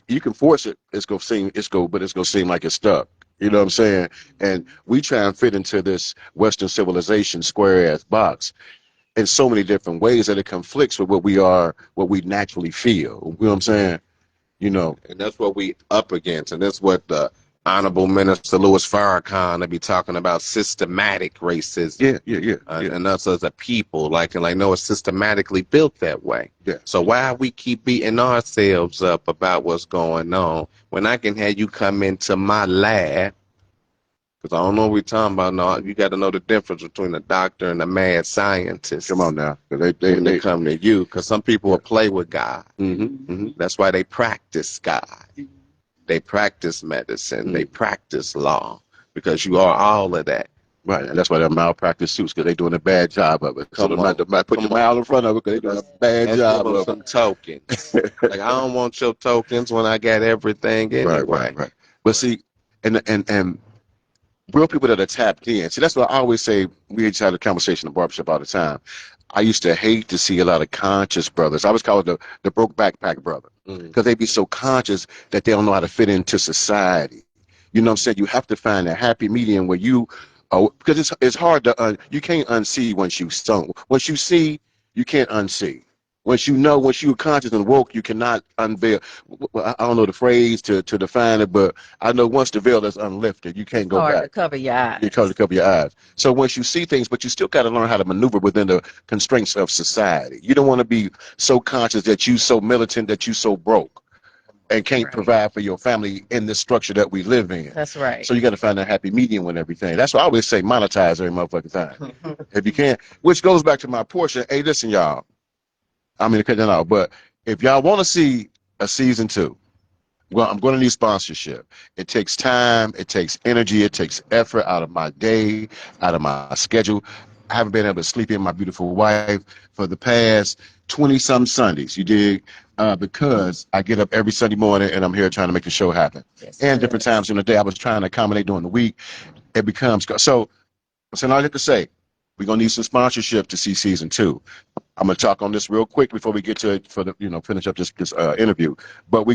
S1: you can force it. But it's gonna seem like it's stuck. You know what I'm saying? And we try and fit into this Western civilization square ass box in so many different ways that it conflicts with what we naturally feel. You know what I'm saying? You know.
S2: And that's what we up against. And that's what the Honorable Minister Louis Farrakhan they be talking about, systematic racism.
S1: Yeah.
S2: And us as a people, no, it's systematically built that way.
S1: Yeah.
S2: So why we keep beating ourselves up about what's going on when I can have you come into my lab? Because I don't know what we're talking about. No, you got to know the difference between a doctor and a mad scientist.
S1: Come on now.
S2: They come to you, because some people will play with God. That's why they practice God. They practice medicine. They practice law, because you are all of that.
S1: Right, and that's why they're malpractice suits, because they're doing a bad job of it.
S2: Come
S1: so
S2: on.
S1: put your mile in front of it, because they're doing a bad job of
S2: some
S1: it.
S2: tokens. Like, I don't want your tokens when I got everything anyway.
S1: Right. But see, and real people that are tapped in. See, that's what I always say. We just had a conversation in the barbershop all the time. I used to hate to see a lot of conscious brothers. I always call it the broke backpack brother, because they be so conscious that they don't know how to fit into society. You know what I'm saying? You have to find a happy medium where because it's hard to, you can't unsee once once you see, you can't unsee. Once you're conscious and woke, you cannot unveil. I don't know the phrase to define it, but I know once the veil is unlifted, you can't go back.
S3: Hard to cover your eyes.
S1: You can't cover your eyes. So once you see things, but you still got to learn how to maneuver within the constraints of society. You don't want to be so conscious that you so militant, that you so broke and can't provide for your family in this structure that we live in.
S3: That's right.
S1: So you got to find a happy medium with everything. That's why I always say monetize every motherfucking time. If you can, which goes back to my portion. Hey, listen, y'all. I mean, to cut that out, but if y'all want to see a season 2, well, I'm going to need sponsorship. It takes time, it takes energy, it takes effort out of my day, out of my schedule. I haven't been able to sleep in my beautiful wife for the past 20-some Sundays, you dig? Because I get up every Sunday morning and I'm here trying to make the show happen.
S3: Yes,
S1: and different times in the day, I was trying to accommodate during the week. It becomes, so now I have to say, we're going to need some sponsorship to see season 2. I'm going to talk on this real quick before we get to it for the, finish up this interview. But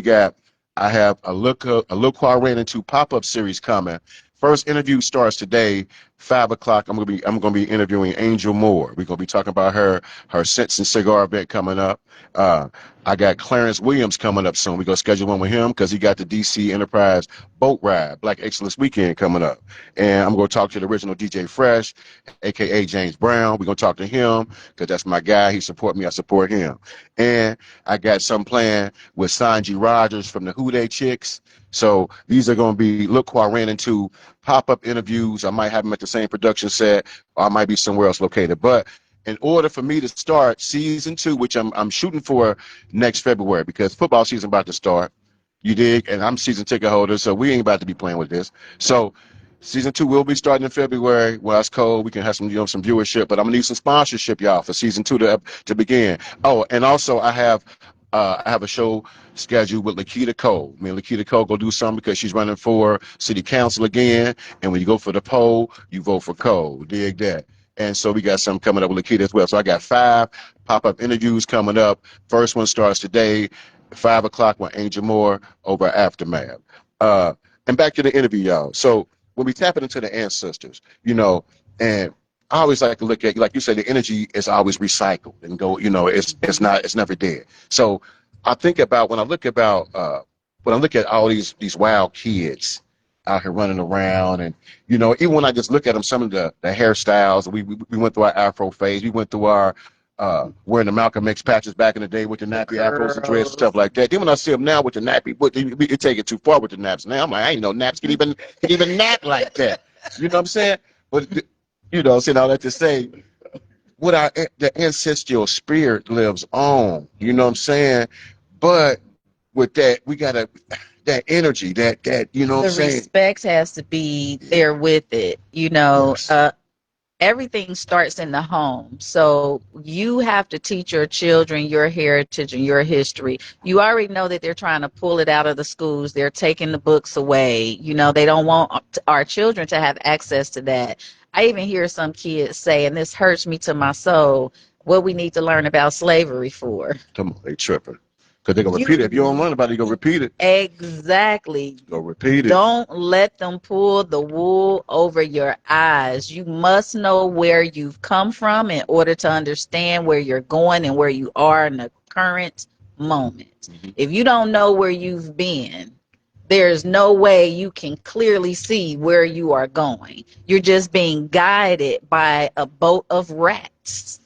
S1: I have a look I ran into pop-up series coming. First interview starts today. 5 o'clock, I'm gonna be interviewing Angel Moore. We're gonna be talking about her Scents and Cigar event coming up. Uh, I got Clarence Williams coming up soon. We're gonna schedule one with him because he got the DC Enterprise boat ride, Black Excellence Weekend coming up. And I'm gonna talk to the original DJ Fresh, aka James Brown. We're gonna talk to him because that's my guy. He support me, I support him. And I got some plan with Sanji Rogers from the Who They Chicks. So these are going to be, look who I ran into, pop-up interviews. I might have them at the same production set, or I might be somewhere else located. But in order for me to start season 2, which I'm shooting for next February, because football season about to start, you dig? And I'm season ticket holder, so we ain't about to be playing with this. So season 2 will be starting in February. Well, it's cold. We can have some viewership, but I'm gonna need some sponsorship, y'all, for season 2 to begin. Oh, and also I have a show scheduled with Lakita Cole. Me and Lakita Cole go do something because she's running for city council again. And when you go for the poll, you vote for Cole. Dig that. And so we got something coming up with Lakita as well. So I got 5 pop-up interviews coming up. First one starts today, 5 o'clock with Angel Moore over Aftermath. Uh, and back to the interview, y'all. So when we tap it into the ancestors, and I always like to look at, like you said, the energy is always recycled and go, it's never dead. So I think about when I look at all these wild kids out here running around, and even when I just look at them, some of the hairstyles, we went through our Afro phase, we went through our wearing the Malcolm X patches back in the day with the nappy afros and dreads and stuff like that. Then when I see them now with the nappy, but you take it too far with the naps. Now I'm like, I ain't know naps can even nap like that. You know what I'm saying? But saying all that to say, the ancestral spirit lives on. You know what I'm saying? But with that, we gotta that energy, that you know what I'm
S3: The
S1: saying?
S3: respect has to be there with it.
S1: Yes.
S3: Everything starts in the home. So you have to teach your children your heritage and your history. You already know that they're trying to pull it out of the schools. They're taking the books away. They don't want our children to have access to that. I even hear some kids say, and this hurts me to my soul, what we need to learn about slavery for.
S1: Come on, they tripping. Because they're gonna repeat it. If you don't learn about it, you're gonna repeat it.
S3: Exactly.
S1: Go repeat it.
S3: Don't let them pull the wool over your eyes. You must know where you've come from in order to understand where you're going and where you are in the current moment.
S1: Mm-hmm.
S3: If you don't know where you've been, there's no way you can clearly see where you are going. You're just being guided by a boat of rats.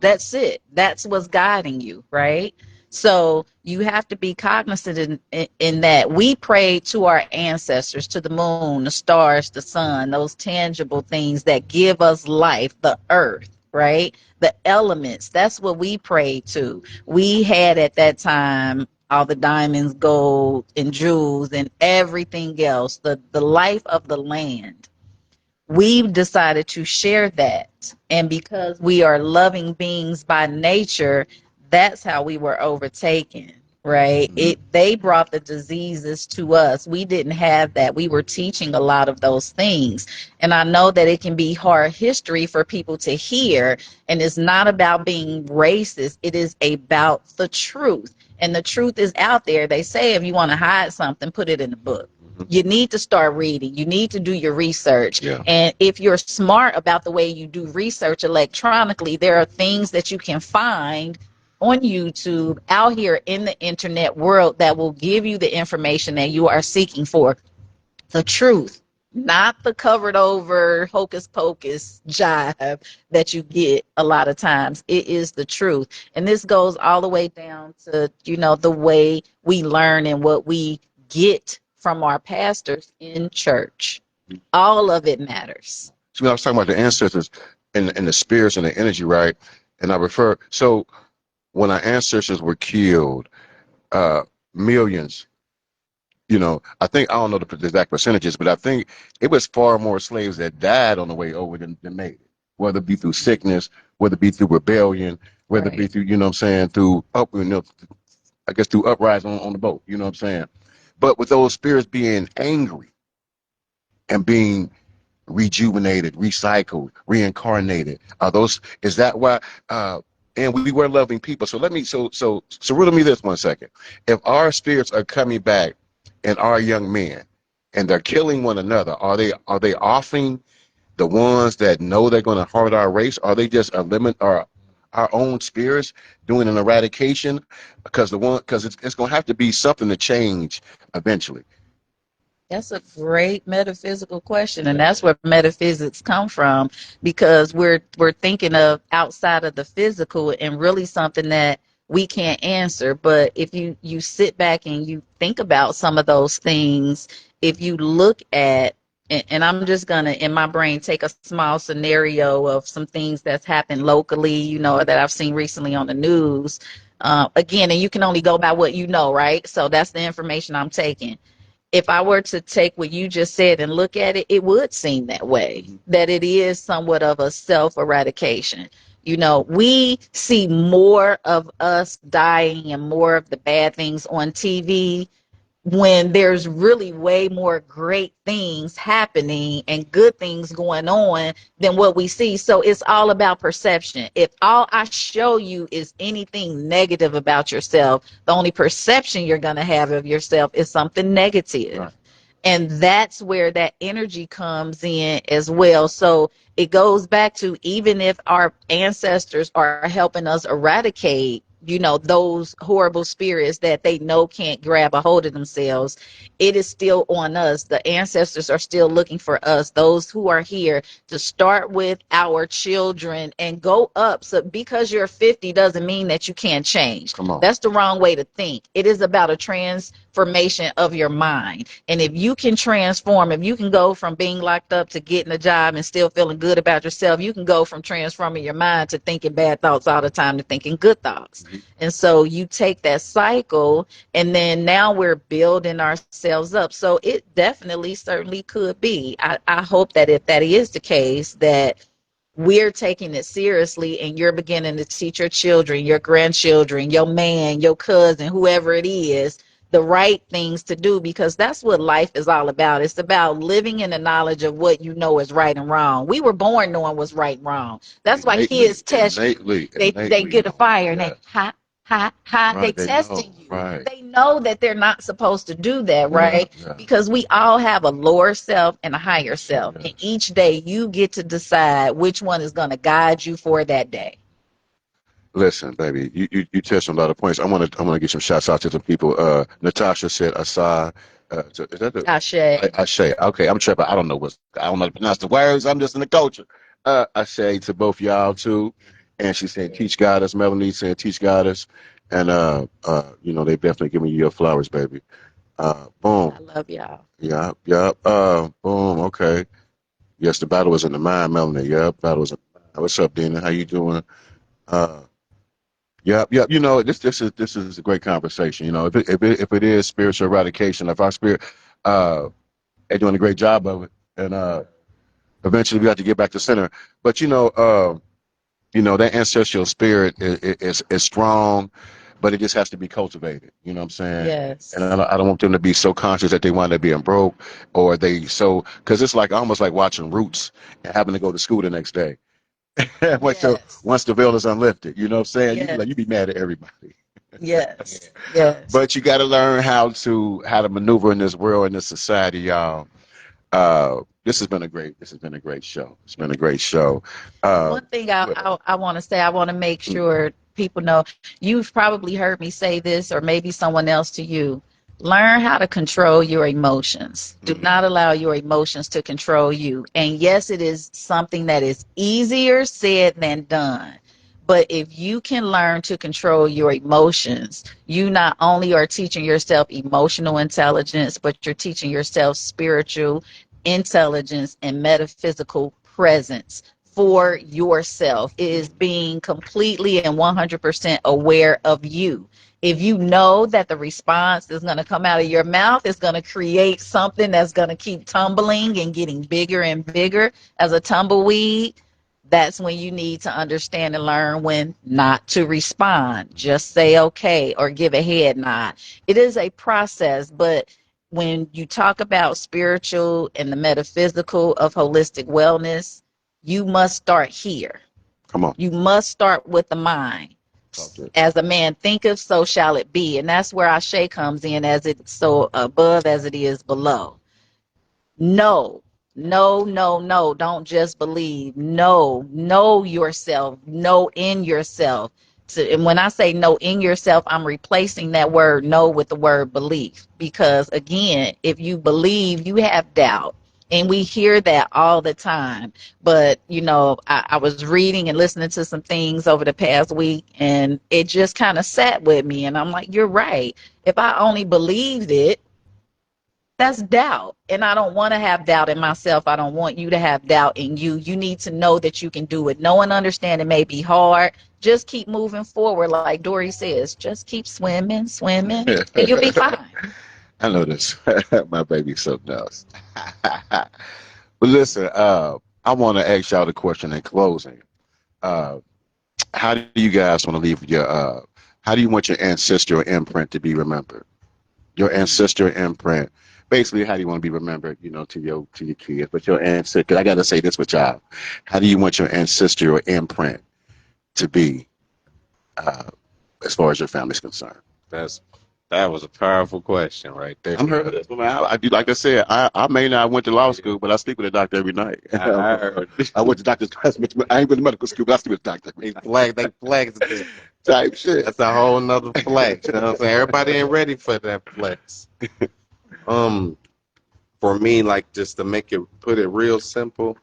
S3: That's it. That's what's guiding you, right? So you have to be cognizant in that we pray to our ancestors, to the moon, the stars, the sun, those tangible things that give us life, the earth, right? The elements. That's what we pray to. We had at that time all the diamonds, gold, and jewels, and everything else, the life of the land. We've decided to share that. And because we are loving beings by nature, that's how we were overtaken, right?
S1: Mm-hmm.
S3: They brought the diseases to us. We didn't have that. We were teaching a lot of those things. And I know that it can be hard history for people to hear. And it's not about being racist, it is about the truth. And the truth is out there. They say if you want to hide something, put it in the book. You need to start reading. You need to do your research.
S1: Yeah.
S3: And if you're smart about the way you do research electronically, there are things that you can find on YouTube out here in the internet world that will give you the information that you are seeking for. The truth, not the covered over hocus pocus jive that you get a lot of times. It is the truth. And this goes all the way down to, the way we learn and what we get from our pastors in church. All of it matters.
S1: So I was talking about the ancestors and the spirits and the energy, right? And so when our ancestors were killed, millions, I think, I don't know the exact percentages, but I think it was far more slaves that died on the way over than made it, whether it be through sickness, whether it be through rebellion, whether it be through, what I'm saying, I guess through uprising on the boat, you know what I'm saying? But with those spirits being angry and being rejuvenated, recycled, reincarnated, is that why, and we were loving people. So riddle me this 1 second. If our spirits are coming back and our young men and they're killing one another, are they offing the ones that know they're going to hurt our race, are they just eliminate our own spirits doing an eradication? Because it's going to have to be something to change eventually.
S3: That's a great metaphysical question, and that's where metaphysics come from, because we're thinking of outside of the physical and really something that we can't answer. But if you sit back and you think about some of those things, if you look at, and I'm just gonna in my brain take a small scenario of some things that's happened locally, or that I've seen recently on the news. Again, and you can only go by what you know, right? So that's the information I'm taking. If I were to take what you just said and look at it, it would seem that way, that it is somewhat of a self eradication. We see more of us dying and more of the bad things on TV when there's really way more great things happening and good things going on than what we see. So it's all about perception. If all I show you is anything negative about yourself, the only perception you're going to have of yourself is something negative. Right. And that's where that energy comes in as well. So it goes back to, even if our ancestors are helping us eradicate, those horrible spirits that they know can't grab a hold of themselves, it is still on us. The ancestors are still looking for us, those who are here, to start with our children and go up. So because you're 50 doesn't mean that you can't change.
S1: Come on.
S3: That's the wrong way to think. It is about a transformation of your mind. And if you can transform, if you can go from being locked up to getting a job and still feeling good about yourself, you can go from transforming your mind to thinking bad thoughts all the time to thinking good thoughts. Mm-hmm. And so you take that cycle, and then now we're building ourselves up. So it definitely certainly could be. I hope that if that is the case, that we're taking it seriously, and you're beginning to teach your children, your grandchildren, your man, your cousin, whoever it is, the right things to do, because that's what life is all about. It's about living in the knowledge of what you know is right and wrong. We were born knowing what's right and wrong. That's why kids test you. They get a fire and they hot, hot, hot. Right, they testing you. Right. They know that they're not supposed to do that, right? Yeah. Because we all have a lower self and a higher self. Yes. And each day you get to decide which one is going to guide you for that day.
S1: Listen, baby, you touched on a lot of points. I want to get some shouts out to some people. Natasha said Asai. Is that the
S3: Ashe?
S1: Ashe. Okay, I'm tripping. I don't know how to pronounce the words. I'm just in the culture. Ashe to both y'all too. And she said, "Teach Goddess." Melanie said, "Teach Goddess." And they definitely giving you your flowers, baby. Boom.
S3: I love y'all.
S1: Yep, yep. Boom. Okay. Yes, the battle was in the mind, Melanie. Yep, battle was in the mind. What's up, Dina? How you doing? Yep, yep. This is a great conversation. If it is spiritual eradication, if our spirit, they're doing a great job of it, and eventually we have to get back to center. But that ancestral spirit is strong, but it just has to be cultivated. You know what I'm saying?
S3: Yes.
S1: And I don't want them to be so conscious that they wind up being broke, or because it's like almost like watching Roots and having to go to school the next day. Once the veil is unlifted, you know what I'm saying? Yes. You be mad at everybody.
S3: Yes. Yes.
S1: But you got to learn how to maneuver in this world, in this society, y'all. This has been a great show. It's been a great show.
S3: One thing I want to say, I want to make sure people know, you've probably heard me say this, or maybe someone else to you. Learn how to control your emotions. Do not allow your emotions to control you. And yes, it is something that is easier said than done. But if you can learn to control your emotions, you not only are teaching yourself emotional intelligence, but you're teaching yourself spiritual intelligence and metaphysical presence for yourself. It is being completely and 100% aware of you. If you know that the response is going to come out of your mouth, is going to create something that's going to keep tumbling and getting bigger and bigger as a tumbleweed, that's when you need to understand and learn when not to respond. Just say okay or give a head nod. It is a process, but when you talk about spiritual and the metaphysical of holistic wellness, you must start here.
S1: Come on.
S3: You must start with the mind. As a man thinketh, so shall it be. And that's where Ashe comes in, as it's so above as it is below. Know No, no, no. Don't just believe. No, know yourself. Know in yourself. And when I say know in yourself, I'm replacing that word know with the word belief. Because again, if you believe, you have doubt. And we hear that all the time. But, I was reading and listening to some things over the past week, and it just kind of sat with me. And I'm like, you're right. If I only believed it, that's doubt. And I don't want to have doubt in myself. I don't want you to have doubt in you. You need to know that you can do it. Know and understand it may be hard. Just keep moving forward. Like Dory says, just keep swimming, swimming, and you'll be fine.
S1: I know this. My baby's something else. But listen, I want to ask y'all the question in closing. Uh, how do you guys want to leave your, how do you want your ancestral imprint to be remembered? Your ancestral imprint. Basically, how do you want to be remembered, to your kids? But your ancestral, I got to say this with y'all. How do you want your ancestral imprint to be, uh, as far as your family's concerned?
S2: That was a powerful question right there.
S1: I'm heard this. I do, like I said, I may not went to law school, but I sleep with a doctor every night.
S2: I heard.
S1: I went to doctor's class. I ain't been to medical school, but I sleep with a doctor.
S2: They flex it.
S1: Type shit.
S2: That's a whole nother flex. You know what I'm saying? Everybody ain't ready for that flex. For me, like just to put it real simple,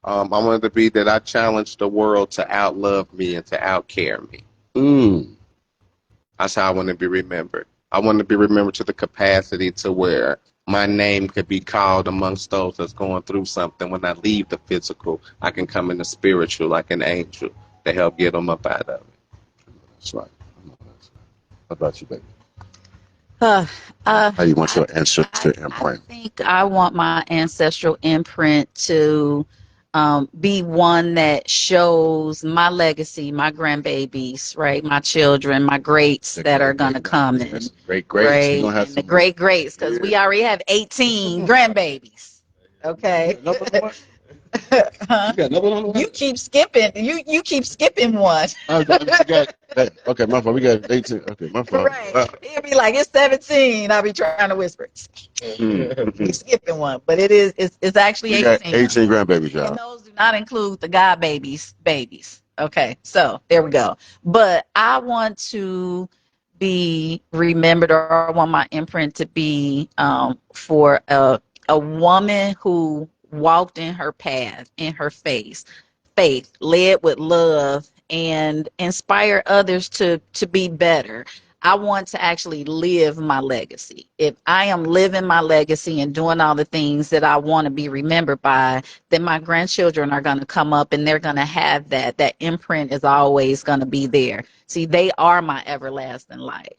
S2: I wanted to be that I challenge the world to outlove me and to outcare me. That's how I want to be remembered. I want to be remembered to the capacity to where my name could be called amongst those that's going through something. When I leave the physical, I can come in the spiritual like an angel to help get them up out of it.
S1: That's right. How about you, baby?
S3: Uh,
S1: How you want your ancestral
S3: I
S1: imprint?
S3: think I want my ancestral imprint to be one that shows my legacy, my grandbabies, right? My children, my greats that are going to come in.
S1: Great.
S3: Right. And the great greats, because we already have 18 grandbabies. Okay.
S1: You got another one?
S3: You keep skipping. You keep skipping one.
S1: Okay, my fault. We got 18. Okay, my fault.
S3: Right. It'll be like it's 17. I'll be trying to whisper. Keep skipping one, but it's actually
S1: We got
S3: 18.
S1: 18 grandbabies, y'all.
S3: And those do not include the god babies. Okay, so there we go. But I want to be remembered, or I want my imprint to be for a woman who walked in her path, in her faith, led with love, and inspire others to be better. I want to actually live my legacy. If I am living my legacy and doing all the things that I want to be remembered by, then my grandchildren are going to come up and they're going to have that. That imprint is always going to be there. See, they are my everlasting life.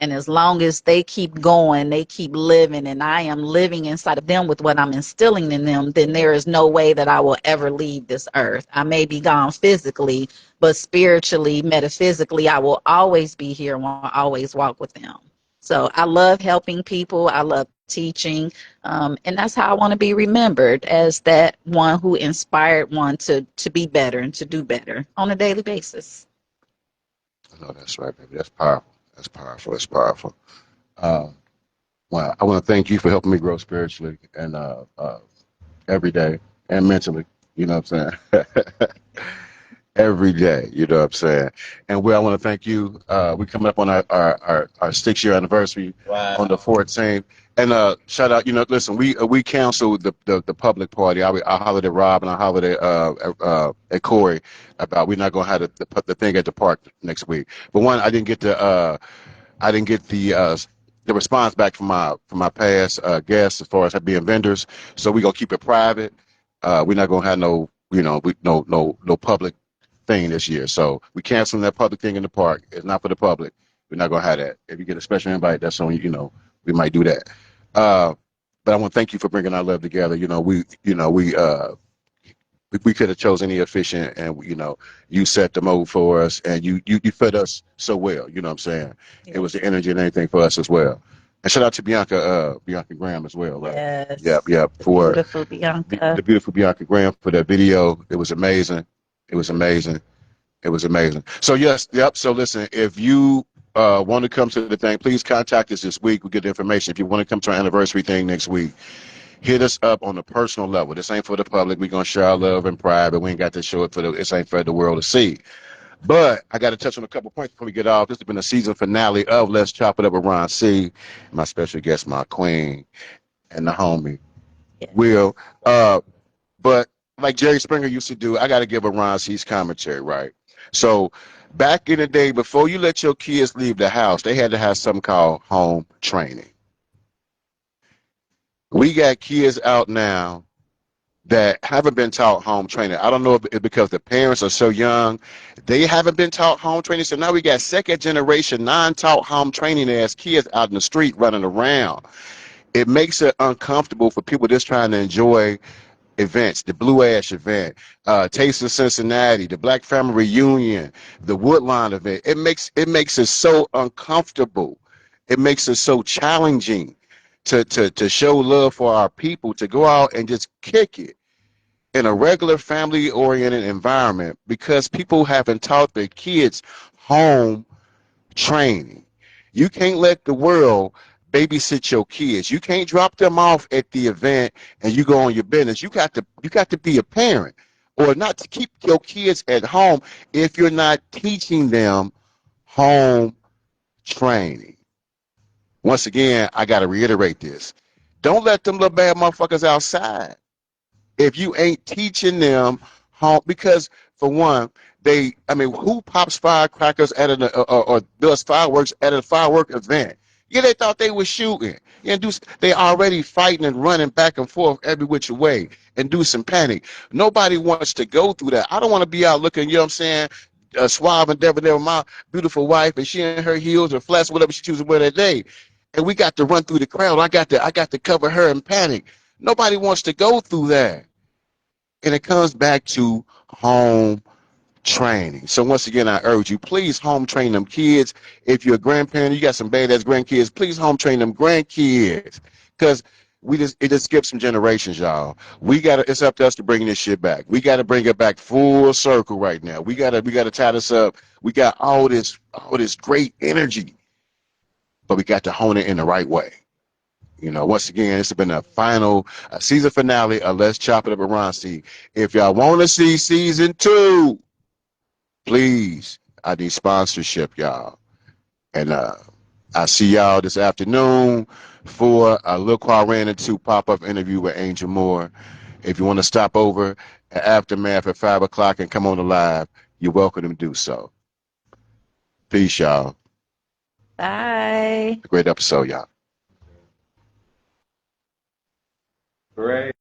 S3: And as long as they keep going, they keep living, and I am living inside of them with what I'm instilling in them, then there is no way that I will ever leave this earth. I may be gone physically, but spiritually, metaphysically, I will always be here and will always walk with them. So I love helping people. I love teaching. And that's how I want to be remembered, as that one who inspired one to be better and to do better on a daily basis.
S1: No, that's right, baby. That's powerful. That's powerful. That's powerful. Uh, well, I want to thank you for helping me grow spiritually and every day and mentally. You know what I'm saying? Every day. You know what I'm saying? And I want to thank you. We're coming up on our 6-year anniversary on the 14th. And shout out, listen, we canceled the public party. I hollered at Rob and I hollered at Corey about we're not going to have the thing at the park next week. But one, I didn't get the response back from my past guests as far as being vendors. So we're gonna keep it private. We're not gonna have no public thing this year. So we canceling that public thing in the park. It's not for the public. We're not gonna have that. If you get a special invite, that's on we might do that. But I want to thank you for bringing our love together. We could have chosen any efficient, and you set the mode for us, and you fed us so well. You know what I'm saying? It was the energy and everything for us as well. And shout out to Bianca Graham as well, right?
S3: Yes.
S1: Yep. For
S3: beautiful Bianca.
S1: the beautiful Bianca Graham for that video. It was amazing. It was amazing. So yes, yep. So listen, if you want to come to the thing, please contact us this week. We'll get the information. If you want to come to our anniversary thing next week, hit us up on a personal level. This ain't for the public. We're gonna share our love and pride, but we ain't got to show it for the. This ain't for the world to see. But I got to touch on a couple points before we get off. This has been a season finale of Let's Chop It Up with Ron C. My special guest, my queen, and the homie Will. But like Jerry Springer used to do, I got to give a Ron C's commentary, right? So back in the day, before you let your kids leave the house, they had to have something called home training. We got kids out now that haven't been taught home training. I don't know if it's because the parents are so young, they haven't been taught home training. So now we got second generation non-taught home training as kids out in the street running around. It makes it uncomfortable for people just trying to enjoy events, the Blue Ash event, Taste of Cincinnati, the Black Family Reunion, the Woodline event. It makes it so uncomfortable. It makes it so challenging to show love for our people, to go out and just kick it in a regular family oriented environment because people haven't taught their kids home training. You can't let the world babysit your kids. You can't drop them off at the event and you go on your business. You got to be a parent or not to keep your kids at home if you're not teaching them home training. Once again, I got to reiterate this. Don't let them little bad motherfuckers outside if you ain't teaching them how, because for one, who pops firecrackers at or does fireworks at a firework event? Yeah, they thought they were shooting. Yeah, they already fighting and running back and forth every which way, inducing panic. Nobody wants to go through that. I don't want to be out looking, you know what I'm saying, suave and debonair with my beautiful wife, and she in her heels or flats, whatever she chooses to wear that day, and we got to run through the crowd. I got to cover her in panic. Nobody wants to go through that. And it comes back to home training. So once again, I urge you, please home train them kids. If you're a grandparent, you got some badass grandkids, please home train them grandkids. Because it just skips some generations, y'all. It's up to us to bring this shit back. We gotta bring it back full circle right now. We gotta tie this up. We got all this great energy, but we got to hone it in the right way. Once again, this has been a season finale of Let's Chop It Up with Ron C. If y'all want to see season 2, please, I need sponsorship, y'all. And I see y'all this afternoon for a Look Who I Ran Into pop-up interview with Angel Moore. If you want to stop over at Aftermath at 5 o'clock and come on the live, you're welcome to do so. Peace, y'all.
S3: Bye.
S1: A great episode, y'all.
S2: Great.